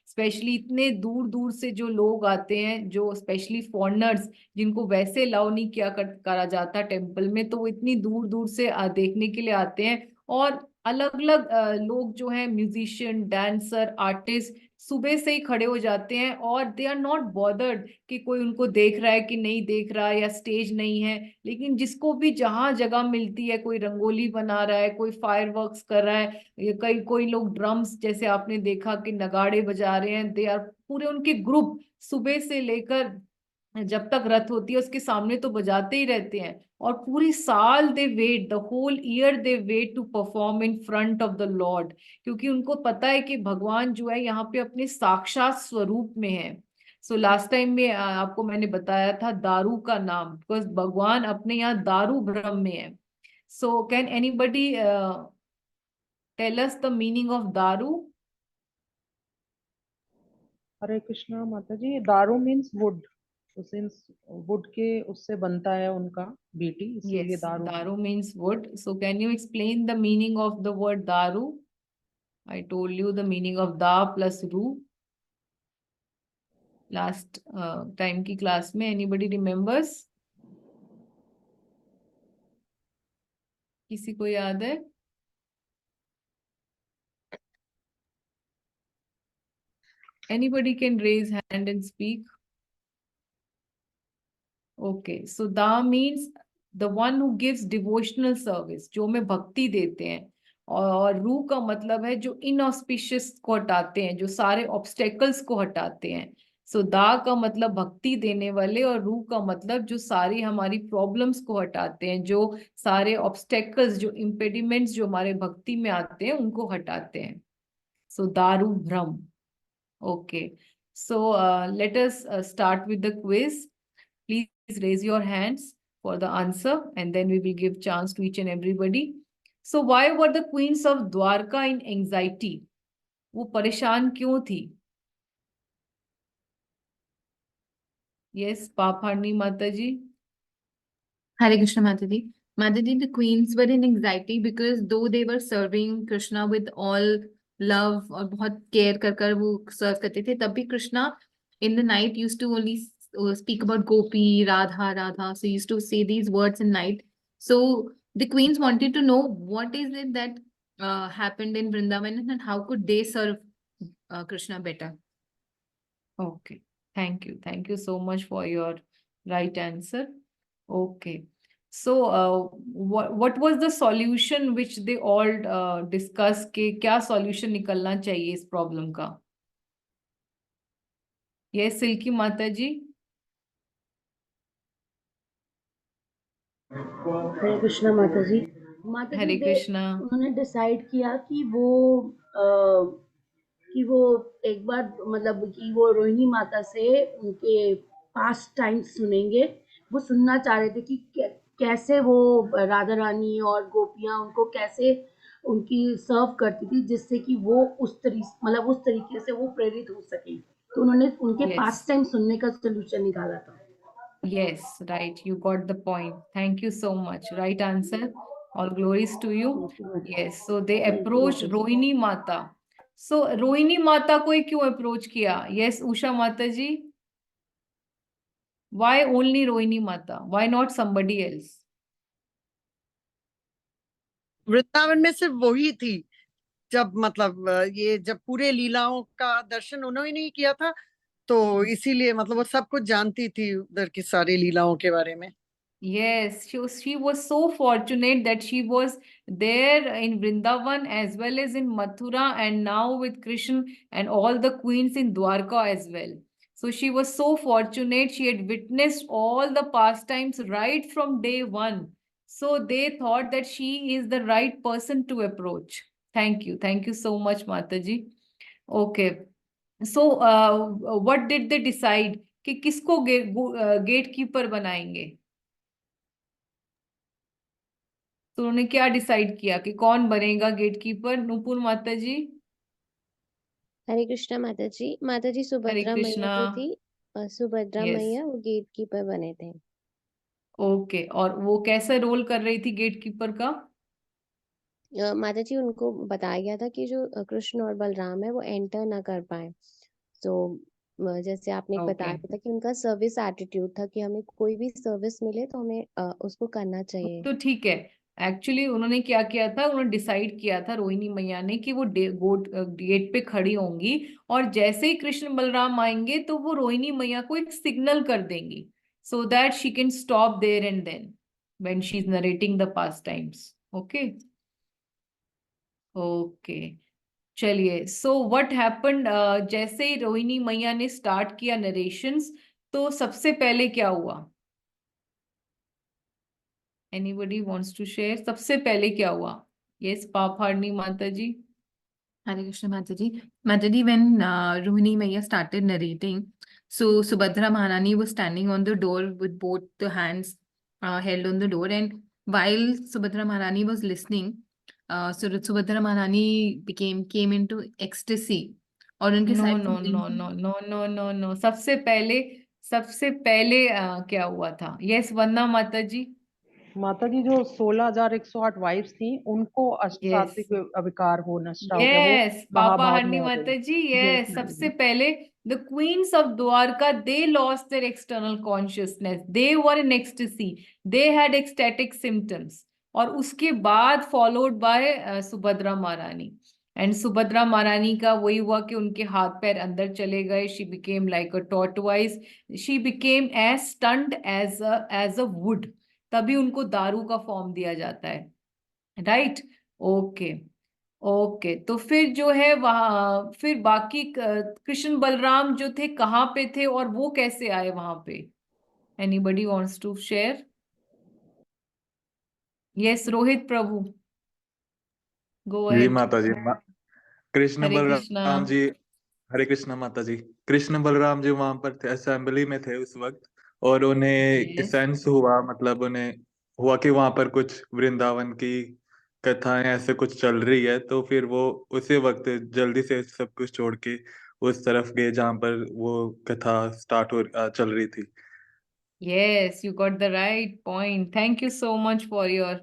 स्पेशली इतने दूर दूर से जो लोग आते हैं, जो स्पेशली फॉरेनर्स जिनको वैसे अलाउ नहीं किया करा जाता टेम्पल में, तो वो इतनी दूर दूर से देखने के लिए आते हैं। और अलग अलग लोग जो हैं, म्यूजिशियन, डांसर, आर्टिस्ट, सुबह से ही खड़े हो जाते हैं और दे आर नॉट बॉदर्ड कि कोई उनको देख रहा है कि नहीं देख रहा है या स्टेज नहीं है। लेकिन जिसको भी जहां जगह मिलती है, कोई रंगोली बना रहा है, कोई फायर वर्क्स कर रहा है, कोई लोग ड्रम्स, जैसे आपने देखा कि नगाड़े बजा रहे हैं, दे आर पूरे उनके ग्रुप सुबह से लेकर जब तक रथ होती है उसके सामने तो बजाते ही रहते हैं, और पूरी साल they wait, the whole year they wait to perform in front of the lord, क्योंकि उनको पता है कि भगवान जो है यहाँ पे अपने साक्षात स्वरूप में है। सो लास्ट टाइम में आपको मैंने बताया था दारू का नाम, बिकॉज भगवान अपने यहाँ दारू ब्रह्म में है। So can anybody tell us the meaning of daru? Hare Krishna माता जी, ये दारू मीन्स वुड, तो सिंस वुड के उससे बनता है उनका बीटी, इसीलिए Yes, दारू daru means wood. So can you explain the meaning of the word daru? I told you the meaning of da plus ru last time की class में. Anybody remembers? किसी को याद है? Anybody can raise hand and speak. Okay, so da means the one who gives devotional service, जो हमें भक्ति देते हैं, और रू का मतलब है जो इनऑस्पिशियस को हटाते हैं, जो सारे ऑब्स्टेकल्स को हटाते हैं। सो दा का मतलब भक्ति देने वाले, और रू का मतलब जो सारी हमारी प्रॉब्लम्स को हटाते हैं, जो सारे ऑब्स्टेकल्स, जो इम्पेडिमेंट्स जो हमारे भक्ति में आते हैं उनको हटाते हैं। सो दारू भ्रम। Okay, so let us start with the quiz. Please raise your hands for the answer, and then we will give chance to each and everybody. So why were the queens of Dwarka in anxiety? वो परेशान क्यों थी? Yes, पापहारनी माता जी। Hare Krishna Mataji. Mataji, the queens were in anxiety because though they were serving Krishna with all love और बहुत care कर कर वो serve करते थे, तब भी Krishna in the night used to only speak about Gopi, Radha, Radha. So he used to say these words in night. So the queens wanted to know what is it that happened in Vrindavan and how could they serve Krishna better. Okay, thank you. Thank you so much for your right answer. Okay. So what was the solution which they all discussed कि क्या solution निकलना चाहिए इस problem का? Yes, silkie माता जी। हरे कृष्णा माता जी। माता जी हरे कृष्णा। उन्होंने डिसाइड किया कि वो एक बार मतलब कि वो रोहिणी माता से उनके पास्ट टाइम्स सुनेंगे। वो सुनना चाह रहे थे कि कैसे वो राधा रानी और गोपियां उनको कैसे उनकी सर्व करती थी, जिससे कि वो उस तरीके से वो प्रेरित हो सके। तो उन्होंने उनके पास्ट टाइम सुनने का सोल्यूशन निकाला था। Yes, right. You got the point. Thank you so much. Right answer. All glories to you. Yes. So they approached Rohini Mata. So Rohini Mata को ही क्यों approach किया? Yes, Usha Mata ji. Why only Rohini Mata? Why not somebody else? Vrindavan में सिर्फ वही थी, जब मतलब ये जब पूरे लीलाओं का दर्शन उन्होंने नहीं किया था, तो इसीलिए मतलब वो सब कुछ जानती थी उधर की सारी लीलाओं के बारे में। Yes, she was so fortunate that she was there in Vrindavan as well as in Mathura, and now with Krishna and all the queens in Dwarka as well. So she was so fortunate. She had witnessed all the pastimes right from day one. So they thought that she is the right person to approach. Thank you. Thank you so much, Mataji. Okay. So what did they decide? कि किसको gatekeeper बनाएंगे? तो उन्होंने क्या decide किया कि कौन बनेगा गेटकीपर? नुपुर माता जी। हरे कृष्णा माता जी। माता जी, हरे सुभद्रा मैया कृष्णा। जो थी, सुभद्रा यस। मैया वो गेट कीपर बने थे। ओके, और वो कैसा रोल कर रही थी गेटकीपर का? माता जी, उनको बताया गया था कि जो कृष्ण और बलराम है वो एंटर ना कर पाए। तो जैसे आपने एक ओके। बताया था कि उनका सर्विस एटीट्यूड था कि हमें कोई भी सर्विस मिले तो हमें उसको करना चाहिए। तो ठीक है, एक्चुअली उन्होंने क्या किया था, उन्होंने डिसाइड किया था रोहिणी मैया ने कि वो गेट पे खड़ी होंगी, और जैसे ही कृष्ण बलराम आएंगे तो वो रोहिणी मैया को एक सिग्नल कर देंगी, so that she can stop there and then when she's narrating the pastimes. Okay. Okay. चलिए, सो व्हाट हैपेंड, जैसे ही रोहिणी मैया ने स्टार्ट किया नरेशंस, तो सबसे पहले क्या हुआ? Anybody wants to share? सबसे पहले क्या हुआ? यस पापहारनी माता जी. Hare Krishna Mataji. Mataji, when Rohini Maiya started narrating, so Subhadra Maharani was standing on the door with both the hands held on the door, and while Subhadra Maharani was listening, so Subhadra Maharani came into ecstasy. और उनके no side no no no no no no no, सबसे पहले क्या हुआ था? Yes वंदना माता जी. माता जी जो 16,108 वाइफ्स थी उनको यस अष्टात्विक विकार हो नष्ट हो गया, वो यस पापा महाभाग हरनी में आ माता गई। जी. यस सबसे पहले the queens of Dwarka, they lost their external consciousness, they were in ecstasy, they had ecstatic symptoms. और उसके बाद फॉलोड बाय सुभद्रा महारानी. एंड सुभद्रा महारानी का वही हुआ कि उनके हाथ पैर अंदर चले गए. She became like a tortoise, she became as stunt as a wood. तभी उनको दारू का फॉर्म दिया जाता है. राइट. Okay okay. तो फिर जो है वहां फिर बाकी कृष्ण बलराम जो थे कहाँ पे थे और वो कैसे आए वहां पे? Anybody wants to share? Yes Rohit Prabhu, go ji ahead. माता जी कृष्ण हरे कृष्णा. बलराम जी। हरे कृष्ण माता जी। कृष्ण बलराम जी वहां पर थे, असेंबली में थे उस वक्त, और उन्हें यस सेंस हुआ, मतलब उन्हें हुआ कि वहां पर कुछ वृंदावन की कथाएं ऐसे कुछ चल रही है, तो फिर वो उसी वक्त जल्दी से सब कुछ छोड़ के उस तरफ गए जहां पर वो कथा चल रही थी। yes, you got the right point. Thank you so much for your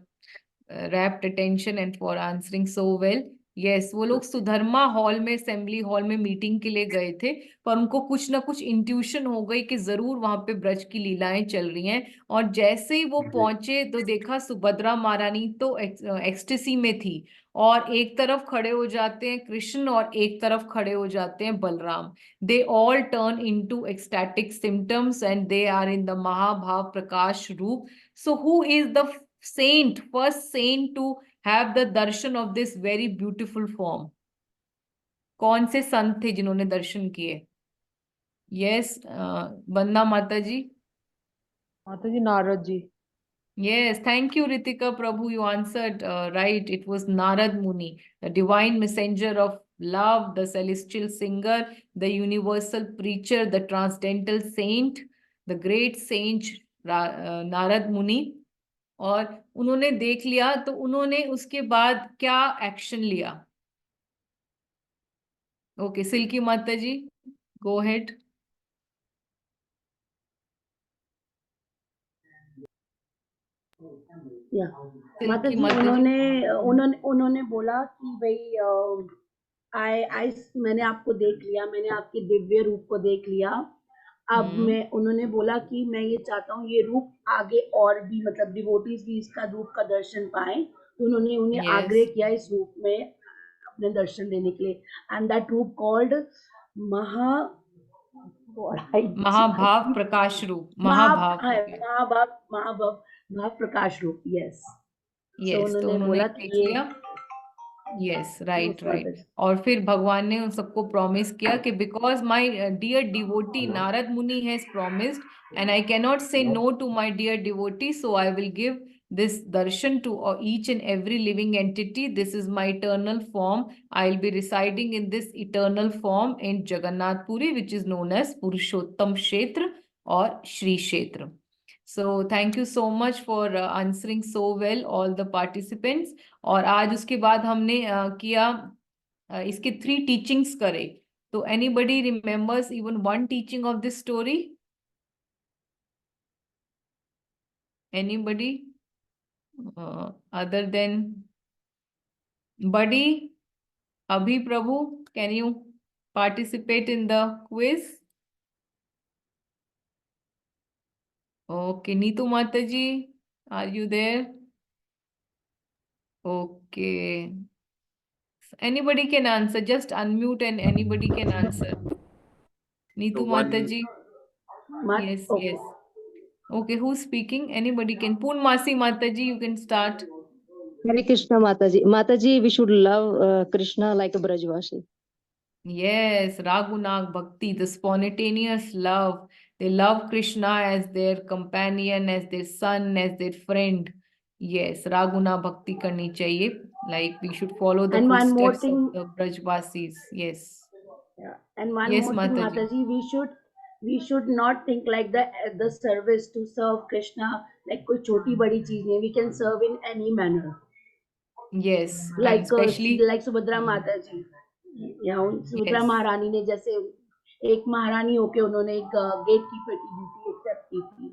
rapt attention and for answering so well. Yes, वो लोग सुधर्मा हॉल में, असेंबली हॉल में मीटिंग के लिए गए थे, पर उनको कुछ ना कुछ इंट्यूशन हो गई कि जरूर वहां पे ब्रज की लीलाएं चल रही हैं. और जैसे ही वो जी। पहुंचे तो देखा सुभद्रा महारानी तो एक्सटेसी में थी. और एक तरफ खड़े हो जाते हैं कृष्ण और एक तरफ खड़े हो जाते हैं Balram. They all turn into ecstatic symptoms and they are in the Mahabhav Prakash Roop. So who is the first saint to have the darshan of this very beautiful form? कौन से संत थे जिन्होंने दर्शन किए? यस वंदना माता जी. माता जी Narad ji. Yes, thank you, Ritika Prabhu. You answered right. It was Narad Muni, the divine messenger of love, the celestial singer, the universal preacher, the transcendental saint, the great saint Narad Muni. और उन्होंने देख लिया तो उन्होंने उसके बाद क्या action लिया? ओके सिल्की माता जी, गो हेड. या माता सिल्की जी माता जी. उन्होंने बोला कि भाई आई मैंने आपको देख लिया, मैंने आपके दिव्य रूप को देख लिया. अब उन्होंने बोला कि मैं ये चाहता हूँ ये रूप आगे और भी, मतलब डिवोटीज भी इसका रूप का दर्शन पाए. तो उन्होंने उन्हें Yes. आग्रह किया इस रूप में अपने दर्शन देने के लिए. एंड दैट रूप कॉल्ड महाभाव प्रकाश रूप. महाभाव प्रकाश रूप. यस. यस तो उन्होंने उन्होंने बोला कि देख ये लिया. Yes right mata right. जी. और फिर भगवान ने उन सबको प्रॉमिस किया कि because my dear devotee Narad Muni has promised and I cannot say no to my dear devotee, so I will give this darshan to each and every living entity. This is my eternal form. I'll be residing in this eternal form in Jagannath Puri, which is known as Purushottam Kshetra or Shri Kshetra. So thank you so much for answering so well all the participants. और आज उसके बाद हमने किया इसके 3 teachings करे. तो anybody remembers even one teaching of this story? Anybody? Other than Buddy, Abhi Prabhu, can you participate in the quiz? Okay, Neetu Mataji, are you there? Okay. Anybody can answer, just unmute and anybody can answer. Neetu Mataji. Yes, Okay. yes. Okay, who's speaking? Anybody can. Poonmasi Mataji, you can start. Hare Krishna Mataji. Mataji, we should love Krishna like a Brajvasi. Yes, Ragunag Bhakti, the spontaneous love They love Krishna as their companion, as their son, as their friend. Yes, Raguna Bhakti karni chahiye. Like we should follow the And one more footsteps of thing, the Brajvasis. Yes. yeah, and one Yes, more thing, Mataji. Mataji, we should not think like the service to serve Krishna like कोई छोटी बड़ी चीज नहीं. We can serve in any manner. Yes, and Like especially like Subhadra Mata जी, या Subhadra yes. महारानी ने जैसे एक महारानी होके उन्होंने एक गेट कीपर की ड्यूटी एक्सेप्ट की थी.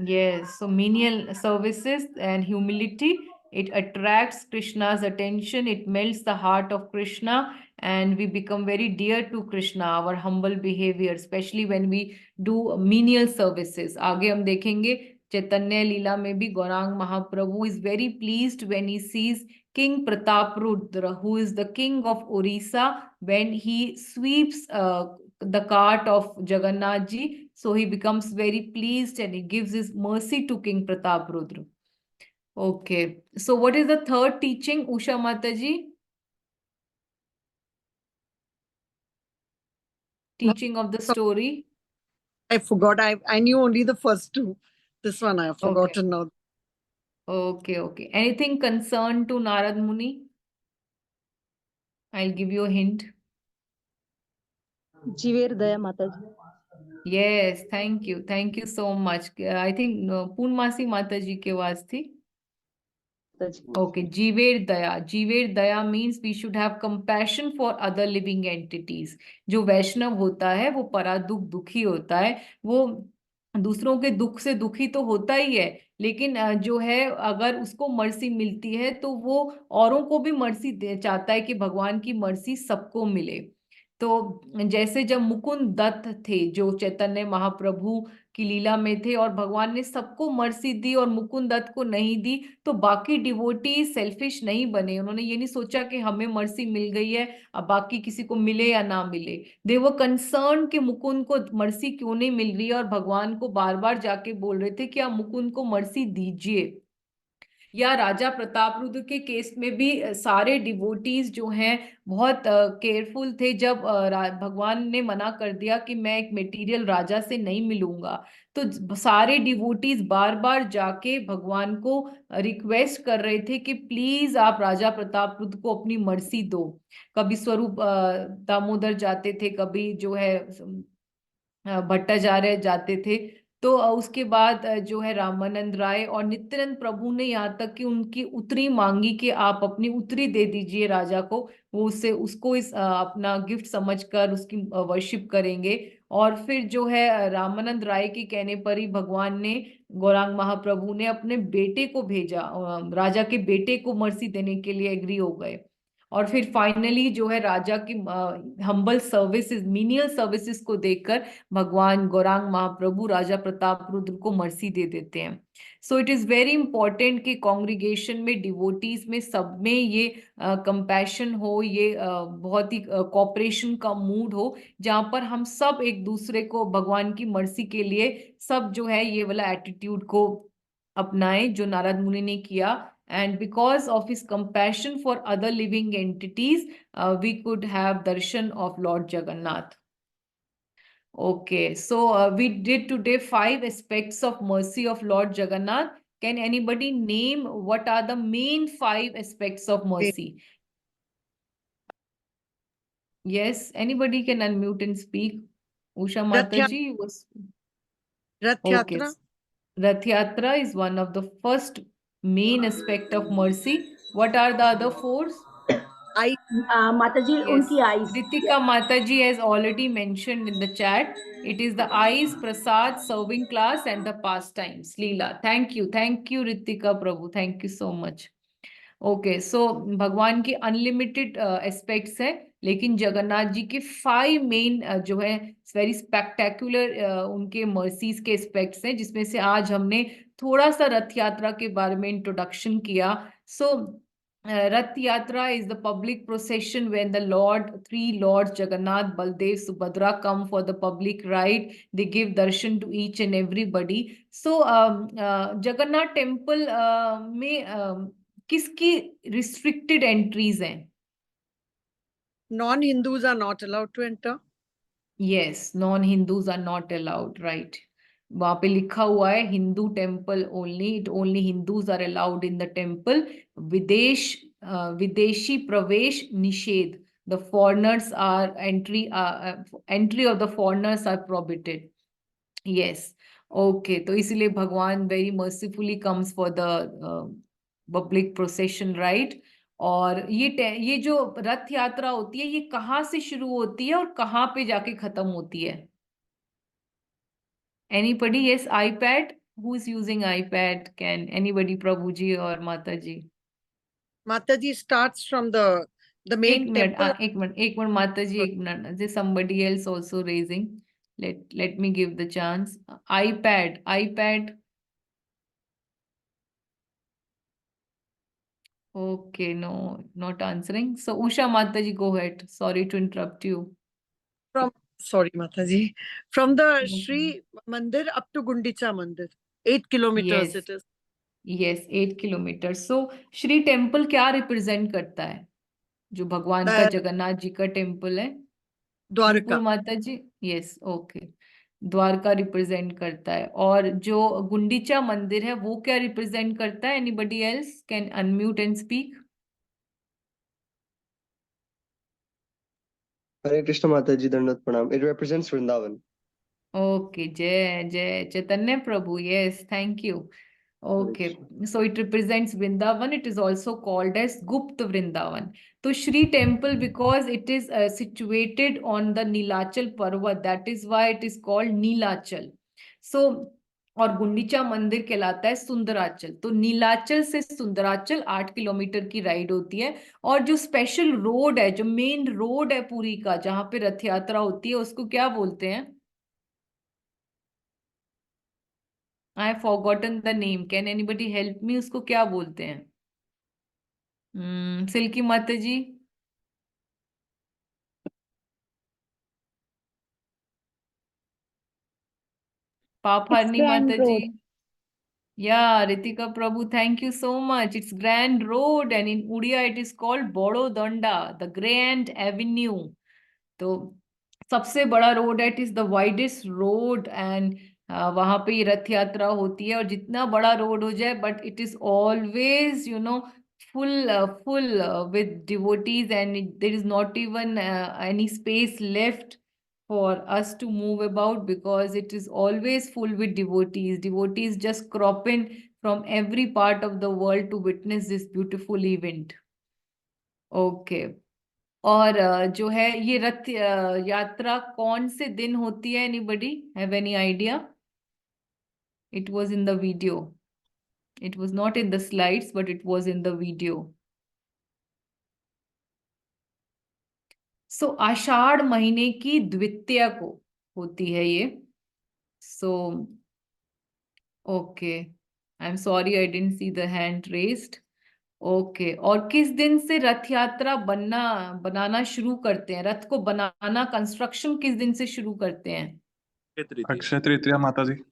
Yes, so menial services and humility, it attracts Krishna's attention, it melts the heart of Krishna, and we become very dear to Krishna, our humble behavior, especially when we do menial services. आगे हम देखेंगे चैतन्य लीला में भी गौरांग महाप्रभु is very pleased when he sees King Prataprudra, who is the king of Orissa, when he sweeps the cart of Jagannath ji. So he becomes very pleased and he gives his mercy to King Prataprudra. Okay. So what is the third teaching, Usha Mataji? Teaching of the story. I forgot. I knew only the first two. This one I have Okay. forgotten now. Okay, okay. Anything concerned to Narad Muni? I'll give you a hint. जीवेर दया माता जी. Yes, thank you. Thank you so much. I think Poonmasi Mataji ke was thi. माता जी. Okay, Jiver Daya. Jiver Daya means we should have compassion for other living entities. जो वैष्णव होता है वो परा दुख दुखी होता है, वो दूसरों के दुख से दुखी तो होता ही है, लेकिन जो है अगर उसको मर्सी मिलती है तो वो औरों को भी मर्सी चाहता है कि भगवान की मर्सी सबको मिले. तो जैसे जब मुकुंद दत्त थे जो चैतन्य महाप्रभु की लीला में थे और भगवान ने सबको मर्सी दी और मुकुंद दत्त को नहीं दी, तो बाकी डिवोटी सेल्फिश नहीं बने. उन्होंने ये नहीं सोचा कि हमें मर्सी मिल गई है अब बाकी किसी को मिले या ना मिले. दे वर कंसर्न कि मुकुंद को मर्सी क्यों नहीं मिल रही है और भगवान को बार बार जाके बोल रहे थे कि आप मुकुंद को मर्सी दीजिए. या राजा प्रतापरुद्र के केस में भी सारे डिवोटीज जो हैं बहुत केयरफुल थे. जब भगवान ने मना कर दिया कि मैं एक मटेरियल राजा से नहीं मिलूंगा, तो सारे डिवोटीज बार बार जाके भगवान को रिक्वेस्ट कर रहे थे कि प्लीज आप राजा प्रतापरुद्र को अपनी मर्सी दो. कभी स्वरूप दामोदर जाते थे, कभी जो है भट्टाचार्य जाते थे. तो उसके बाद जो है रामानंद राय और नित्यानंद प्रभु ने यहाँ तक कि उनकी उत्तरी मांगी कि आप अपनी उत्तरी दे दीजिए राजा को, वो उसको इस अपना गिफ्ट समझकर उसकी वर्शिप करेंगे. और फिर जो है रामानंद राय के कहने पर ही भगवान ने, गौरांग महाप्रभु ने अपने बेटे को भेजा, राजा के बेटे को मर्सी देने के लिए एग्री हो गए. और फिर फाइनली जो है राजा की हम्बल सर्विसेज, मीनियल सर्विसेज को देखकर भगवान गौरांग महाप्रभु राजा प्रतापरुद्र को मर्सी दे देते हैं. So it is very important कि कांग्रीगेशन में, डिवोटीज में, सब में ये कंपैशन हो, ये बहुत ही कोऑपरेशन का मूड हो, जहां पर हम सब एक दूसरे को भगवान की मर्सी के लिए सब जो है ये वाला एटीट्यूड को अपनाए जो नारद मुनि ने किया. And because of his compassion for other living entities, we could have darshan of Lord Jagannath. Okay, so we did today 5 aspects of mercy of Lord Jagannath. Can anybody name what are the main 5 aspects of mercy? Yes, anybody can unmute and speak. Usha Mataji was. Rath Okay. Yatra. Rath Yatra is one of the first main aspect of mercy. What are the other 4? Mataji, Yes, unki eyes. Ritika Mataji has already mentioned in the chat. It is the eyes, prasad, serving class, and the pastimes. Leela, thank you, Ritika Prabhu, thank you so much. Okay, so भगवान के unlimited aspects है, लेकिन जगन्नाथ जी के 5 main जो है very spectacular उनके mercies के aspects हैं, जिसमें से आज हमने थोड़ा सा रथ यात्रा के बारे में इंट्रोडक्शन किया. सो Rath Yatra is the public procession when the three lords Jagannath, Baldev, Subhadra come for the public ride. They give darshan to each and everybody. So Jagannath temple में किसकी restricted entries हैं? Non-Hindus are not allowed to enter. Yes, non-Hindus are not allowed, right? वहां पे लिखा हुआ है Hindu temple only, it only Hindus are allowed in the temple. विदेशी प्रवेश निषेध. The foreigners are entry of the foreigners are prohibited. Yes. Okay. तो इसलिए भगवान very mercifully comes for the public procession, right? और ये जो रथ यात्रा होती है ये कहाँ से शुरू होती है और कहाँ पे जाके खत्म होती है? Anybody? Yes, iPad. Who is using iPad? Can anybody, Prabhu ji or Mata ji? Mataji starts from the एक main मिनट, temple. एक मिनट माता जी, एक minute. There's somebody else also raising. Let me give the chance. iPad. Okay, no, not answering. So Usha Mata ji, go ahead. Sorry to interrupt you. Sorry, Mataji. From the No Shri Mandir up to Gundicha Mandir, 8 kilometers Yes. it is. Yes, 8 kilometers. So Shri temple क्या represent करता है? जो भगवान का That Jagannath ji का temple है, Dwarka. बिल्कुल माता जी. Yes, okay. द्वारका रिप्रेजेंट करता है. और जो गुंडीचा मंदिर है वो क्या रिप्रेजेंट करता है? Anybody else can unmute and speak. Hare Krishna Mataji, Dandavat Pranam. It represents Vrindavan. Okay, जय जय Chaitanya Prabhu. Yes, thank you. Okay, so it represents Vrindavan. It is also called as Gupta Vrindavan. So Shri Temple, because it is situated on the Nilachal Parvat, that is why it is called Nilachal. So और गुंडीचा मंदिर कहलाता है सुंदराचल. तो नीलाचल से Sundarachal 8 kilometre की ride होती है. और जो स्पेशल रोड है, जो मेन रोड है पुरी का, जहां पे रथ यात्रा होती है, उसको क्या बोलते हैं? I have forgotten the name. Can anybody help me? उसको क्या बोलते हैं? सिल्की माता जी. पापहारनी माता जी. Yeah, Ritika Prabhu, thank you so much. It's Grand Road and in Udia it is called Bodo Danda, the Grand Avenue. तो सबसे बड़ा road है, it is the widest road and वहां पे ये रथ यात्रा होती है. और जितना बड़ा रोड हो जाए, but it is always full with devotees, and there is not even any space left for us to move about, because it is always full with devotees just crop in from every part of the world to witness this beautiful event. Okay. और जो है ये रथ यात्रा कौन से दिन होती है? Anybody have any idea? It was in the video. It was not in the slides, but it was in the video. So Ashadh महीने की द्वितीया को होती है ये. So okay, I am sorry, I didn't see the hand raised. Okay. और किस दिन से रथ यात्रा बनाना शुरू करते हैं? रथ को बनाना, कंस्ट्रक्शन किस दिन से शुरू करते हैं? अक्षय तृतीया माता जी.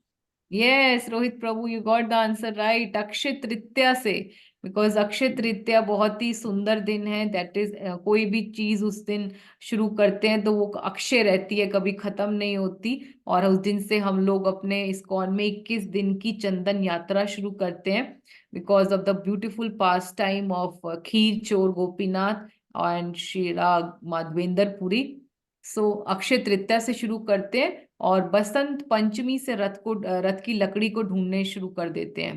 Yes Rohit Prabhu, you got the answer right. Akshaya Tritiya से, बिकॉज अक्षय तृतीया बहुत ही सुंदर दिन है. दैट इज कोई भी चीज उस दिन शुरू करते हैं तो वो अक्षय रहती है, कभी खत्म नहीं होती. और उस दिन से हम लोग अपने इस्कॉन में 21 दिन की चंदन यात्रा शुरू करते हैं, because of the beautiful pastime of Kheer Chor Gopinath and Shri Madhvendra Puri. So Akshay Tritiya से शुरू करते हैं और बसंत पंचमी से रथ की लकड़ी को ढूंढने शुरू कर देते हैं.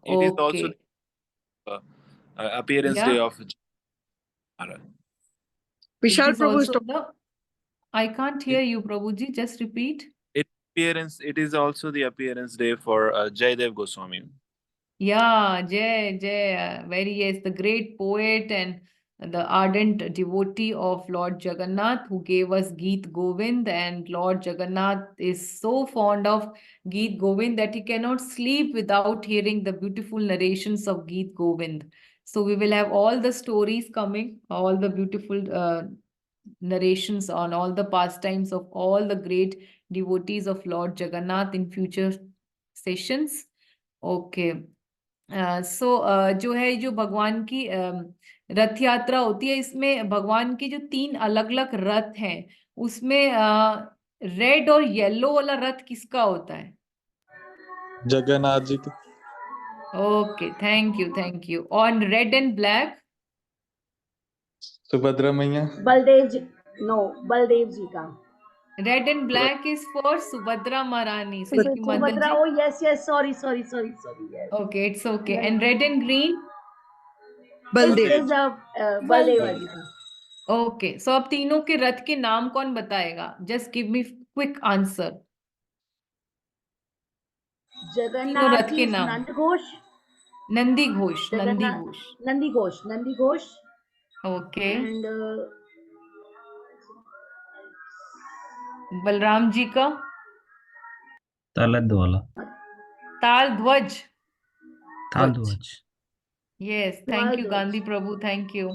It is also appearance day of Vishal Prabhu is I can't hear you, Prabhuji. Just repeat. It is also the appearance day for Jaydev Goswami. Yeah, Jay, very yes, the great poet and the ardent devotee of Lord Jagannath, who gave us Geet Govind. And Lord Jagannath is so fond of Geet Govind that he cannot sleep without hearing the beautiful narrations of Geet Govind. So we will have all the stories coming, all the beautiful narrations on all the pastimes of all the great devotees of Lord Jagannath in future sessions. Okay. सो जो है, जो भगवान की रथ यात्रा होती है, इसमें भगवान की जो 3 अलग अलग रथ हैं उसमें रेड और येलो वाला रथ किसका होता है? जगन्नाथ जी की। Okay, thank you. और रेड एंड ब्लैक? सुभद्रा मैया। बलदेव जी, नो, बलदेव जी का। Red and black is for Subhadra Maharani, क्योंकि मदन सुभद्रा, जी। Oh yes yes, sorry, yes. Okay, it's okay. And red and green? Baldev. Is Baldev ji का। ओके, सो अब तीनों के रथ के नाम कौन बताएगा? Just give me quick answer. तीनों जगन्नाथ रथ जी के इज नाम। Nandghosh. Nandighosh, Nandi Jagannath, Ghosh. Nandighosh okay. And Balram ji का? Taldhwaj. Taldhwaj. Taldhwaj. Yes, thank you Gandhi Prabhu, thank you.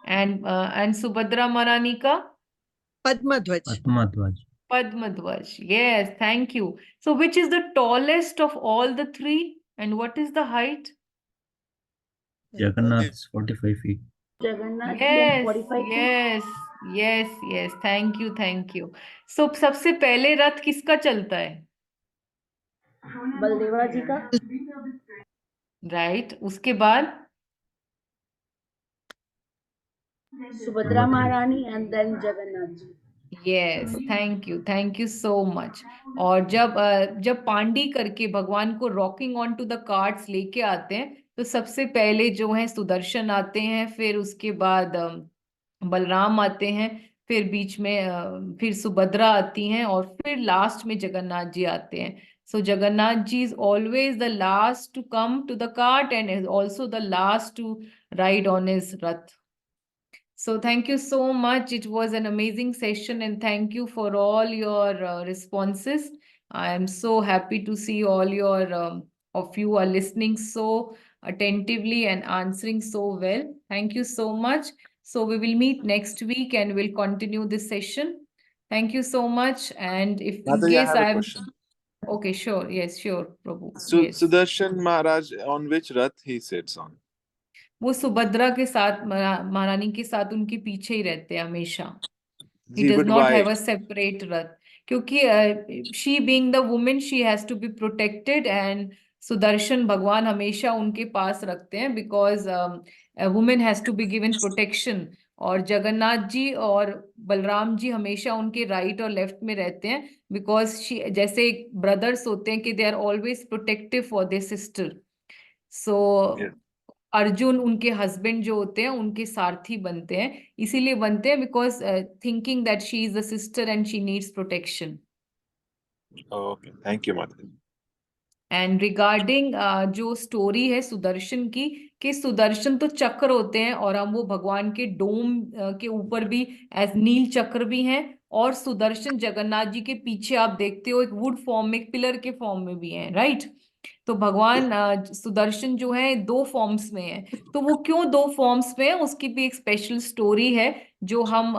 And Subhadra महारानी का? Padmadhwaj. Padmadhwaj. Padmadhwaj. Yes, thank you. So which is the tallest of all the three and what is the height? Jagannath is 45 feet. Jagannath ji and Yes, 45 feet। yes. Thank you. So सबसे पहले रथ किसका चलता है? बलदेवा जी का। Right, उसके बाद? सुभद्रा महारानी and then Jagannath ji. Yes, thank you so much. और जब पांडी करके भगवान को rocking on to the carts लेके आते हैं, तो सबसे पहले जो है सुदर्शन आते हैं, फिर उसके बाद बलराम आते हैं, फिर बीच में फिर सुभद्रा आती हैं, और फिर लास्ट में जगन्नाथ जी आते हैं। So Jagannath ji is always the last to come to the cart and is also the last to ride on his rath. So thank you so much. It was an amazing session and thank you for all your responses. I am so happy to see all of you are listening so attentively and answering so well. Thank you so much. So we will meet next week and we'll continue this session. Thank you so much. And if in Mataji, I case have a I'm question. okay, sure. Yes, sure, Prabhu. Yes. Sudarshan Maharaj, on which rath he sits on? वो सुभद्रा के साथ महारानी के साथ उनके पीछे ही रहते हैं हमेशा. He ji, does but not why? have a separate रथ, क्योंकि she being the woman, she has to be protected and Sudarshan भगवान हमेशा उनके पास रखते हैं because a woman has to be given protection. और जगन्नाथ जी और बलराम जी हमेशा उनके राइट और लेफ्ट में रहते हैं because जैसे ब्रदर्स होते हैं कि they are always protective for their sister. So Arjun उनके हस्बैंड जो होते हैं उनके सारथी बनते हैं, इसीलिए बनते हैं because thinking that she is the sister and she needs protection. Okay, thank you, Mataji. And regarding जो स्टोरी है सुदर्शन की, कि सुदर्शन तो चक्र होते हैं और हम वो भगवान के डोम के ऊपर भी एज नील चक्र भी हैं, और सुदर्शन जगन्नाथ जी के पीछे आप देखते हो एक वुड फॉर्म में, एक पिलर के फॉर्म में भी है, राइट? तो भगवान सुदर्शन जो है दो फॉर्म्स में है. तो वो क्यों दो फॉर्म्स में है उसकी भी एक स्पेशल स्टोरी है, जो हम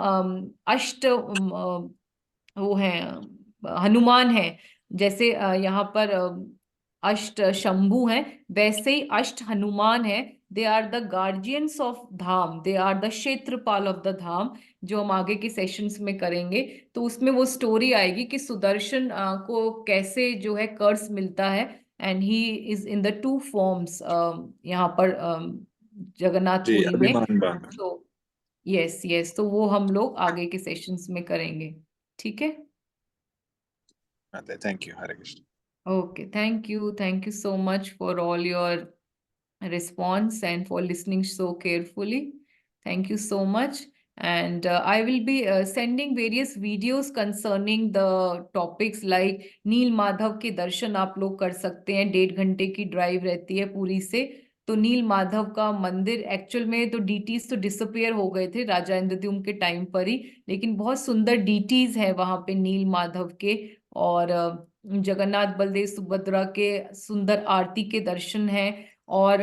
वो है हनुमान है, जैसे यहाँ पर अष्ट शंभु हैं, वैसे ही अष्ट हनुमान है. They are the guardians of dham, they are the kshetrapal of the dham, जो हम आगे के सेशंस में करेंगे. तो उसमें वो स्टोरी आएगी कि सुदर्शन को कैसे जो है कर्स मिलता है, and he is in the two forms यहाँ पर जगन्नाथपुरी में. अभिमान बांध. तो यस, तो वो हम लोग आगे के सेशंस में करेंगे. ठीक है? Thank you. Hare Krishna. Okay, thank you so much for all your response and for listening so carefully. Thank you so much. And I will be sending various videos concerning the topics like नील माधव के दर्शन आप लोग कर सकते हैं. 1.5 घंटे की drive रहती है पुरी से. तो नील माधव का मंदिर एक्चुअल में तो डीटीज तो डिसअपियर हो गए थे राजा इंद्रद्युम्न के टाइम पर ही, लेकिन बहुत सुंदर डीटीज है वहां पे नील माधव के, और जगन्नाथ बलदेव सुभद्रा के सुंदर आरती के दर्शन हैं. और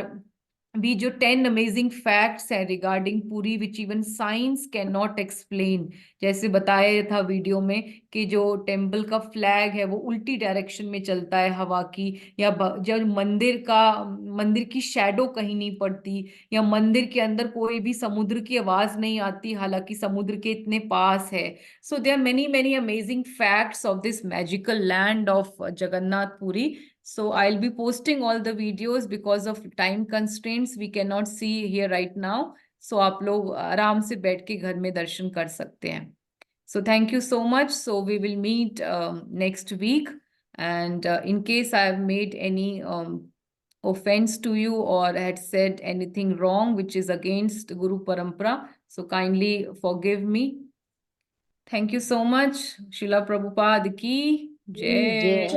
भी जो 10 अमेजिंग फैक्ट्स हैं regarding Puri which even science can not explain, जैसे बताया था वीडियो में कि जो टेम्पल का फ्लैग है वो उल्टी डायरेक्शन में चलता है हवा की, या जब मंदिर की शैडो कहीं नहीं पड़ती, या मंदिर के अंदर कोई भी समुद्र की आवाज नहीं आती हालांकि समुद्र के इतने पास है. So there are many amazing facts of this magical land of Jagannath Puri. So I'll be posting all the videos because of time constraints. We cannot see here right now. So आप लोग आराम से बैठ के घर में दर्शन कर सकते हैं. So thank you so much. So we will meet next week. And in case I have made any offense to you or had said anything wrong which is against Guru Parampara, so kindly forgive me. Thank you so much. Srila Prabhupada ki Jai.